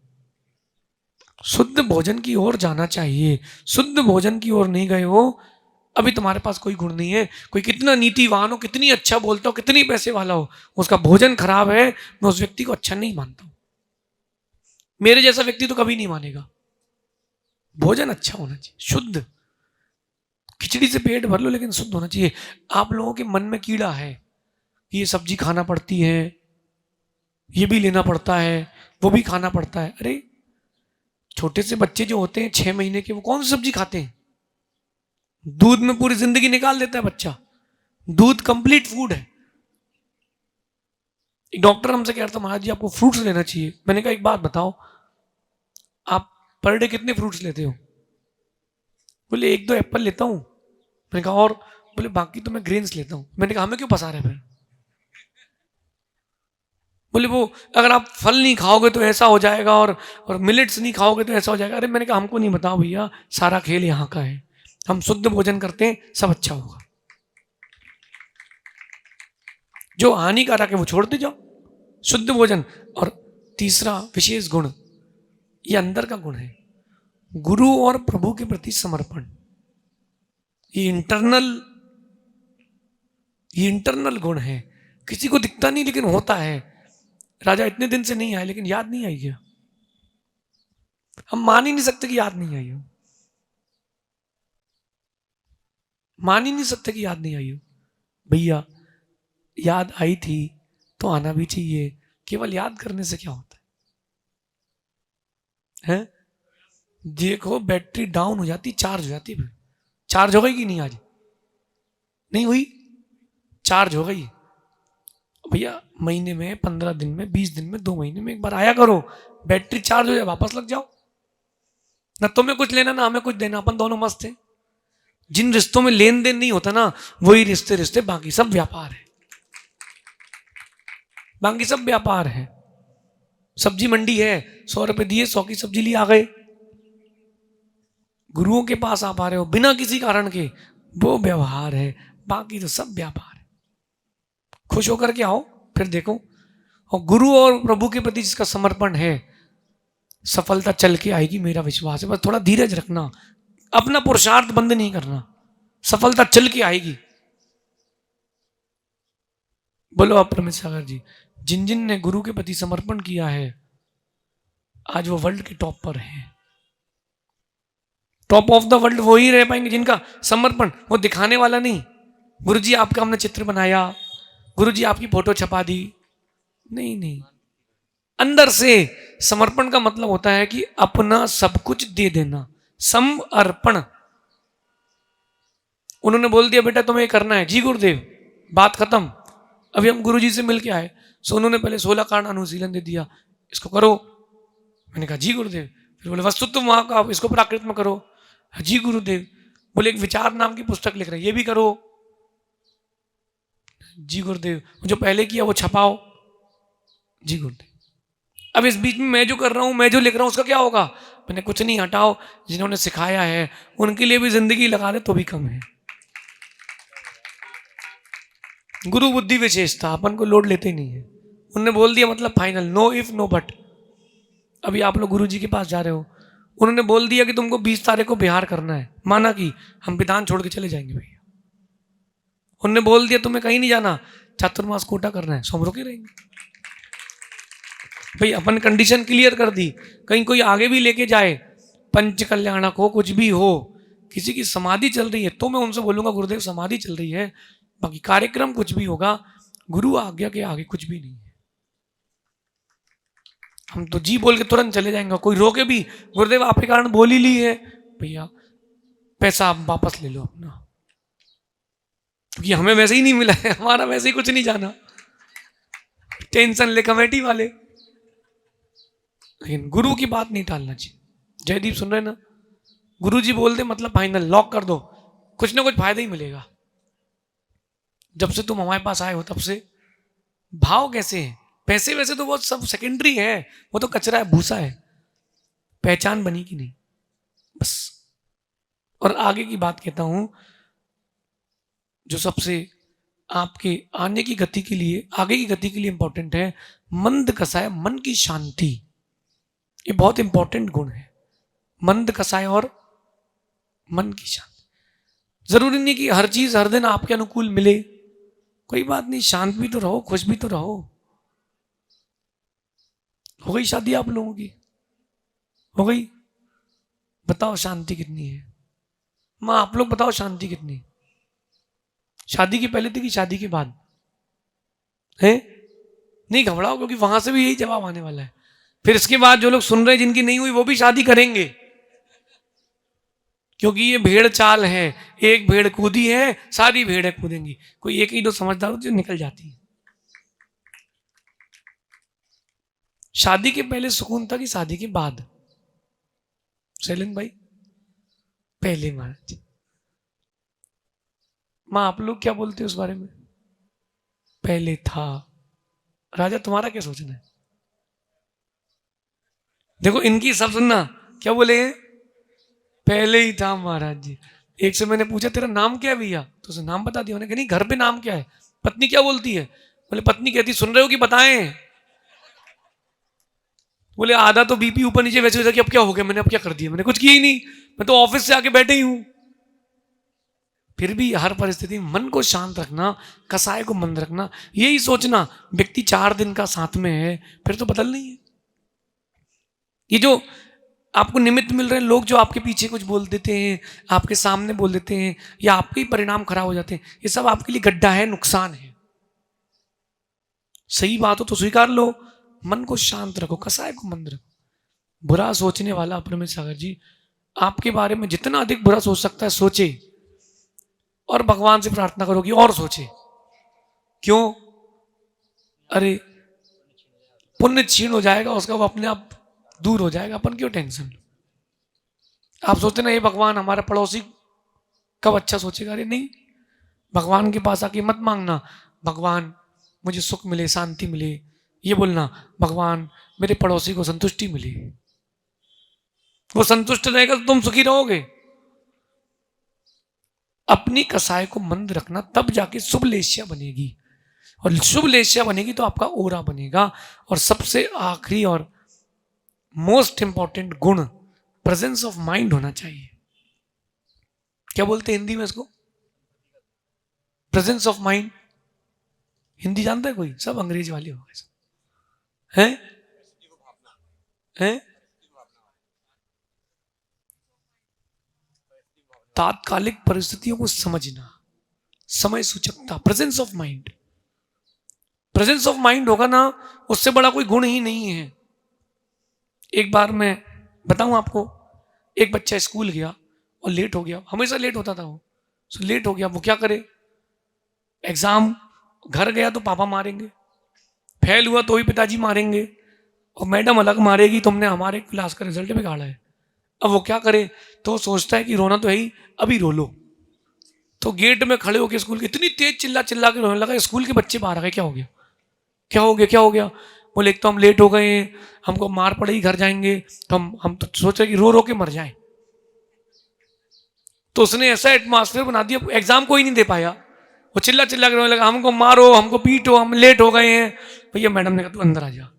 शुद्ध भोजन की ओर जाना चाहिए। शुद्ध भोजन की ओर नहीं गए हो, अभी तुम्हारे पास कोई गुण नहीं है। कोई कितना नीतिवान हो, कितनी अच्छा बोलता हो, कितनी पैसे वाला हो, उसका भोजन खराब है, मैं उस व्यक्ति को अच्छा नहीं मानता हूं। मेरे जैसा व्यक्ति तो कभी नहीं मानेगा। भोजन अच्छा होना चाहिए, शुद्ध। खिचड़ी से पेट भर लो लेकिन शुद्ध होना चाहिए। आप लोगों के मन में कीड़ा है, कि ये सब्जी खाना पड़ती है, ये भी लेना पड़ता है, वो भी खाना पड़ता है। अरे छोटे से बच्चे जो होते हैं 6 महीने के, वो कौन सी सब्जी खाते हैं? दूध में पूरी जिंदगी निकाल देता है बच्चा। दूध कंप्लीट फूड है। एक डॉक्टर हमसे कह रहा था, महाराज जी आपको फ्रूट्स लेना चाहिए। मैंने कहा एक बात बताओ, आप पर डे कितने फ्रूट्स लेते हो? बोले 1-2 एप्पल लेता हूं। मैंने कहा और? बोले बाकी तो मैं ग्रेन्स लेता हूं। मैंने कहा हमें क्यों फंसा रहे फिर? बोले वो अगर आप फल नहीं खाओगे तो ऐसा हो जाएगा, और मिलेट्स नहीं खाओगे तो ऐसा हो जाएगा। अरे मैंने कहा हमको नहीं बताओ भैया, सारा खेल यहाँ का है। हम शुद्ध भोजन करते हैं, सब अच्छा होगा। जो हानिकारक है वो छोड़ते जाओ, शुद्ध भोजन। और तीसरा विशेष गुण, ये अंदर का गुण है, गुरु और प्रभु के प्रति समर्पण। ये इंटरनल गुण है, किसी को दिखता नहीं लेकिन होता है। राजा इतने दिन से नहीं आए लेकिन याद नहीं आई क्या? हम मान ही नहीं सकते कि याद नहीं आई हो, मान ही नहीं सकते कि याद नहीं आई हो। भैया याद आई थी तो आना भी चाहिए। केवल याद करने से क्या होता है? देखो बैटरी डाउन हो जाती, चार्ज हो जाती, फिर चार्ज हो गई कि नहीं? आज नहीं हुई, चार्ज हो गई। भैया महीने में, 15 दिन में, 20 दिन में, 2 महीने में एक बार आया करो, बैटरी चार्ज हो जाए वापस लग जाओ। ना तुम्हें कुछ लेना ना हमें कुछ देना, अपन दोनों मस्त हैं। जिन रिश्तों में लेन देन नहीं होता ना, वही रिश्ते, बाकी सब व्यापार है, बाकी सब व्यापार है। सब्जी मंडी है, 100 रुपए दिए 100 की सब्जी ली आ गए। गुरुओं के पास आप आ रहे हो बिना किसी कारण के, वो व्यवहार है, बाकी तो सब व्यापार है। खुश होकर के आओ, फिर देखो। और गुरु और प्रभु के प्रति जिसका समर्पण है, सफलता चल के आएगी, मेरा विश्वास है। बस थोड़ा धीरज रखना, अपना पुरुषार्थ बंद नहीं करना, सफलता चल के आएगी। बोलो आप प्रमित सागर जी। जिन जिन ने गुरु के प्रति समर्पण किया है, आज वो वर्ल्ड के टॉप पर है। टॉप ऑफ द वर्ल्ड वो ही रह पाएंगे जिनका समर्पण, वो दिखाने वाला नहीं। गुरु जी आपका हमने चित्र बनाया, गुरु जी आपकी फोटो छपा दी, नहीं नहीं। अंदर से समर्पण का मतलब होता है कि अपना सब कुछ दे देना, समर्पण। उन्होंने बोल दिया बेटा तुम्हें करना है, जी गुरुदेव, बात खत्म। अभी हम गुरु जी से मिल के आए, सो उन्होंने पहले 16 कांड अनुशीलन दे दिया, इसको करो। मैंने कहा जी गुरुदेव। फिर बोले वस्तुत्व वहां का, इसको प्राकृत में करो। जी गुरुदेव। बोले एक विचार नाम की पुस्तक लिख रहे हैं, ये भी करो। जी गुरुदेव। जो पहले किया वो छपाओ। जी गुरुदेव। अब इस बीच में मैं जो कर रहा हूं, मैं जो लिख रहा हूं, उसका क्या होगा? मैंने कुछ नहीं, हटाओ। जिन्होंने सिखाया है उनके लिए भी जिंदगी लगा दे तो भी कम है। गुरु बुद्धि विशेषता, अपन को लोड लेते नहीं है। उन्होंने बोल दिया मतलब final, no if no but. अभी आप लोग गुरु जी के पास जा रहे हो, उन्होंने बोल दिया कि तुमको 20 तारीख को बिहार करना है, माना कि हम विधान छोड़ के चले जाएंगे भैया। उन्होंने बोल दिया तुम्हें कहीं नहीं जाना, चातुर्मास कोटा करना है, सो हम रुके रहेंगे। भाई अपन कंडीशन क्लियर कर दी, कहीं कोई आगे भी लेके जाए, पंच कल्याणक हो, कुछ भी हो, किसी की समाधि चल रही है तो मैं उनसे बोलूंगा गुरुदेव समाधि चल रही है, बाकी कार्यक्रम कुछ भी होगा, गुरु आज्ञा के आगे कुछ भी नहीं है। हम तो जी बोल के तुरंत चले जाएंगे, कोई रोके भी, गुरुदेव आपके कारण बोल ही ली है, भैया पैसा आप वापस ले लो अपना, क्योंकि हमें वैसे ही नहीं मिला है, हमारा वैसे ही कुछ नहीं जाना, टेंशन ले कमेटी वाले। लेकिन गुरु की बात नहीं टालना चाहिए। जयदीप सुन रहे ना, गुरु जी बोल दे मतलब फाइनल, लॉक कर दो, कुछ ना कुछ फायदा ही मिलेगा। जब से तुम हमारे पास आए हो तब से भाव कैसे हैं? पैसे वैसे तो बहुत सब सेकेंडरी है, वो तो कचरा है, भूसा है, पहचान बनी कि नहीं, बस। और आगे की बात कहता हूं, जो सबसे आपके आने की गति के लिए, आगे की गति के लिए इंपॉर्टेंट है, मंद कसाय, मन की शांति। ये बहुत इंपॉर्टेंट गुण है, मंद कसाय और मन की शांति। जरूरी नहीं कि हर चीज हर दिन आपके अनुकूल मिले, कोई बात नहीं, शांत भी तो रहो, खुश भी तो रहो। हो गई शादी आप लोगों की? हो गई? बताओ शांति कितनी है? मां आप लोग बताओ शांति कितनी? शादी के पहले थी कि शादी के बाद? है? नहीं घबराओ, क्योंकि वहां से भी यही जवाब आने वाला है। फिर इसके बाद जो लोग सुन रहे हैं जिनकी नहीं हुई वो भी शादी करेंगे, क्योंकि ये भेड़ चाल है। एक भेड़ कूदी है, सारी भेड़ें कूदेंगी। कोई एक ही दो समझदार होती है जो निकल जाती है। शादी के पहले सुकून था कि शादी के बाद? शैलेंद्र भाई पहले महाराज। मां आप लोग क्या बोलते हो उस बारे में? पहले था। राजा तुम्हारा क्या सोचना है? देखो इनकी सब सुनना, क्या बोले? पहले ही था महाराज जी। एक से मैंने पूछा तेरा नाम क्या है भैया, तो उसे नाम बता दिया। उन्होंने कहा नहीं घर पे नाम क्या है। पत्नी क्या बोलती है? बोले पत्नी कहती सुन रहे हो कि बताएं। बोले आधा तो बीपी ऊपर नीचे वैसे हो जाए कि अब क्या हो गया, मैंने अब क्या कर दिया, मैंने कुछ किया ही नहीं, मैं तो ऑफिस से आके बैठे ही हूं। फिर भी हर परिस्थिति में मन को शांत रखना, कसाय को मंद रखना, यही सोचना व्यक्ति 4 दिन का साथ में है फिर तो बदल नहीं है। ये जो आपको निमित्त मिल रहे हैं, लोग जो आपके पीछे कुछ बोल देते हैं, आपके सामने बोल देते हैं, या आपके ही परिणाम खराब हो जाते हैं, ये सब आपके लिए गड्ढा है, नुकसान है। सही बात हो तो स्वीकार लो, मन को शांत रखो, कसाय को मंद रखो। बुरा सोचने वाला प्रमेश सागर जी आपके बारे में जितना अधिक बुरा सोच सकता है सोचे, और भगवान से प्रार्थना करो कि और सोचे। क्यों? अरे पुण्य क्षीण हो जाएगा उसका, वो अपने आप दूर हो जाएगा, अपन क्यों टेंशन। आप सोचते ना ये भगवान हमारा पड़ोसी कब अच्छा सोचेगा, अरे नहीं। भगवान के पास आके मत मांगना भगवान मुझे सुख मिले, शांति मिले, ये बोलना भगवान मेरे पड़ोसी को संतुष्टि मिले। वो संतुष्ट रहेगा तो तुम सुखी रहोगे। अपनी कसाय को मंद रखना, तब जाके शुभ लेस्या बनेगी, और शुभ लेस्या बनेगी तो आपका ओरा बनेगा। और सबसे आखिरी और मोस्ट इंपॉर्टेंट गुण प्रेजेंस ऑफ माइंड होना चाहिए। क्या बोलते हैं हिंदी में इसको? Presence of mind. हिंदी जानता है कोई? सब अंग्रेजी वाले हो गए हैं? हैं? तात्कालिक परिस्थितियों को समझना, समय सूचकता, presence of mind. Presence of mind होगा ना, उससे बड़ा कोई गुण ही नहीं है। एक बार मैं बताऊं आपको, एक बच्चा स्कूल गया और लेट हो गया, हमेशा लेट होता था वो। सो लेट हो गया, वो क्या करे? एग्जाम, घर गया तो पापा मारेंगे, फेल हुआ तो भी पिताजी मारेंगे, और मैडम अलग मारेगी, तुमने हमारे क्लास का रिजल्ट बिगाड़ा है। अब वो क्या करे? तो सोचता है कि रोना तो है ही, अभी रो लो। तो गेट में खड़े होकर स्कूल के इतनी तेज चिल्ला चिल्ला के रोने लगा, स्कूल के बच्चे बाहर आ गए, क्या हो गया, क्या हो गया, क्या हो गया? बोले एक तो हम लेट हो गए हैं, हमको मार पड़ेगी, घर जाएंगे तो हम तो सोच रहे कि रो रो के मर जाएं। तो उसने ऐसा एटमॉस्फेयर बना दिया, एग्जाम कोई नहीं दे पाया। वो चिल्ला चिल्ला के रोने लगा, हमको मारो, हमको पीटो, हम लेट हो गए हैं। भैया मैडम ने कहा तू अंदर आ जा।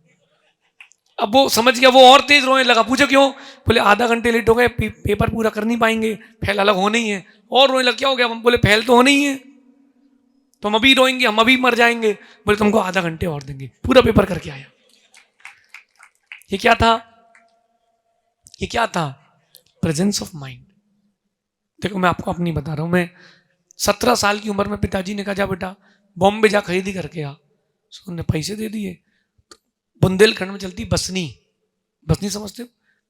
अब वो समझ गया, वो और तेज रोने लगा। पूछो क्यों? बोले आधा घंटे लेट हो गए, पेपर पूरा कर नहीं पाएंगे, फेल अलग होना ही है। और रोने लगा, क्या हो गया? हम बोले फेल तो होना ही है, तो हम अभी रोएंगे, हम अभी मर जाएंगे। बोले तुमको आधा घंटे और देंगे, पूरा पेपर करके आया। ये क्या था? ये क्या था? Presence of mind. देखो मैं आपको अपनी बता रहा हूं, मैं 17 साल की उम्र में पिताजी ने कहा जा बेटा बॉम्बे जा खरीदी करके आ। उन्होंने पैसे दे दिए। तो बुंदेलखंड में चलती बसनी, बसनी समझते हो?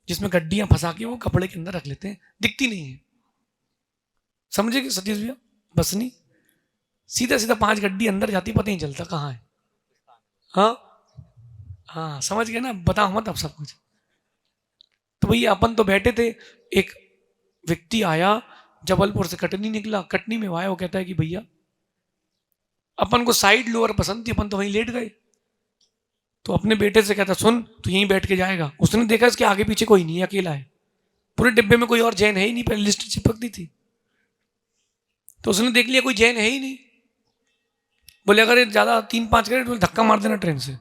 जिसमें गड्डियां फंसा के वो कपड़े के अंदर रख लेते हैं, दिखती नहीं है, समझे कि सतीश भैया? बसनी सीधा सीधा 5 गड्डी अंदर जाती, पता नहीं चलता कहाँ है। हाँ हाँ समझ गए ना, बताओ मत अब सब कुछ। तो भैया अपन तो बैठे थे, एक व्यक्ति आया जबलपुर से, कटनी निकला, कटनी में आया, वो कहता है कि भैया अपन को साइड लोअर पसंद थी, अपन तो वहीं लेट गए। तो अपने बेटे से कहता सुन तू यहीं बैठ के जाएगा। उसने देखा इसके आगे पीछे कोई नहीं है, अकेला है, पूरे डिब्बे में कोई और जैन है ही नहीं, पहले लिस्ट चिपक दी थी। तो उसने देख लिया कोई जैन है ही नहीं। बोले अगर ज्यादा 3-5 करे तो धक्का मार देना ट्रेन से,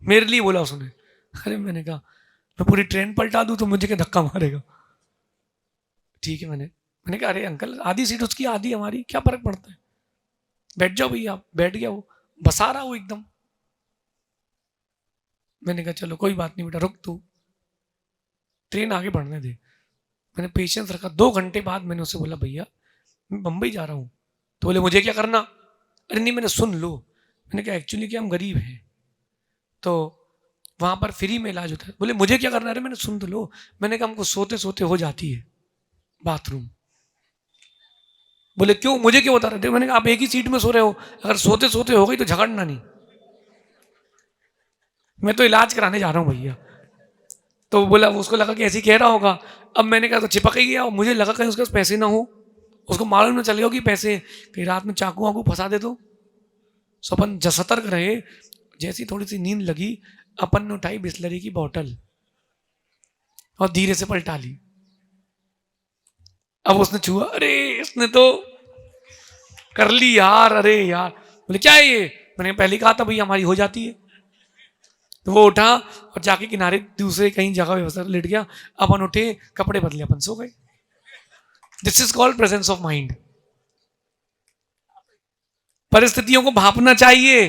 मेरे लिए बोला उसने। अरे मैंने कहा मैं पूरी ट्रेन पलटा दूं तो मुझे क्या धक्का मारेगा? ठीक है, मैंने कहा अरे अंकल आधी सीट उसकी आधी हमारी, क्या फर्क पड़ता है, बैठ जाओ भैया। बैठ गया, वो बसा रहा वो एकदम। मैंने कहा चलो कोई बात नहीं बेटा, रुक तू, ट्रेन आगे बढ़ने दे। मैंने पेशेंस रखा। 2 घंटे बाद मैंने उससे बोला भैया मैं बम्बई जा रहा हूँ। तो बोले मुझे क्या करना? अरे नहीं मैंने सुन लो, मैंने कहा एक्चुअली क्या हम गरीब हैं, तो वहां पर फ्री में इलाज होता है। बोले मुझे क्या करना है? मैंने सुन तो लो। मैंने कहा हमको सोते सोते हो जाती है बाथरूम। बोले क्यों, मुझे क्यों बता रहे थे? मैंने कहा आप एक ही सीट में सो रहे हो, अगर सोते सोते हो गई तो झगड़ना नहीं, मैं तो इलाज कराने जा रहा हूँ भैया। तो बोला, उसको लगा कि ऐसे ही कह रहा होगा। अब मैंने कहा तो चिपक ही गया, और मुझे लगा कहीं उसके पास पैसे ना हो, उसको मालूम ना चले हो कि पैसे, कहीं रात में चाकू वाकू फंसा दे तो। सो अपन सतर्क रहे। जैसी थोड़ी सी नींद लगी, अपन ने उठाई बिस्लरी की बोतल और धीरे से पलटा ली। अब उसने छुआ, अरे इसने तो कर ली यार, अरे यार। बोले क्या है ये? मैंने पहले कहा था भैया हमारी हो जाती है। तो वो उठा और जाके किनारे दूसरे कहीं जगह व्यवस्था लेट गया। अपन उठे, कपड़े बदले, अपन सो गए। This is called presence of mind. परिस्थितियों को भापना चाहिए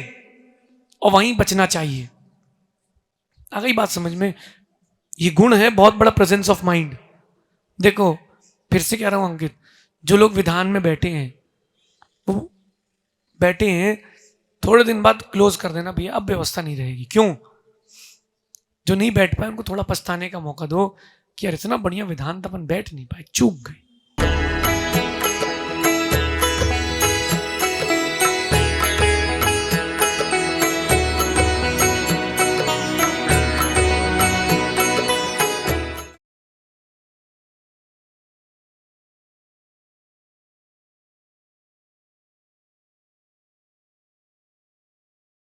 और वहीं बचना चाहिए। आ गई बात समझ में? ये गुण है बहुत बड़ा, प्रेजेंस ऑफ माइंड। देखो फिर से कह रहा हूं अंकित, जो लोग विधान में बैठे हैं वो बैठे हैं, थोड़े दिन बाद क्लोज कर देना भैया, अब व्यवस्था नहीं रहेगी। क्यों? जो नहीं बैठ पाए उनको थोड़ा पछताने का मौका दो कि यार इतना बढ़िया विधान था, अपन बैठ नहीं पाए, चूक गए।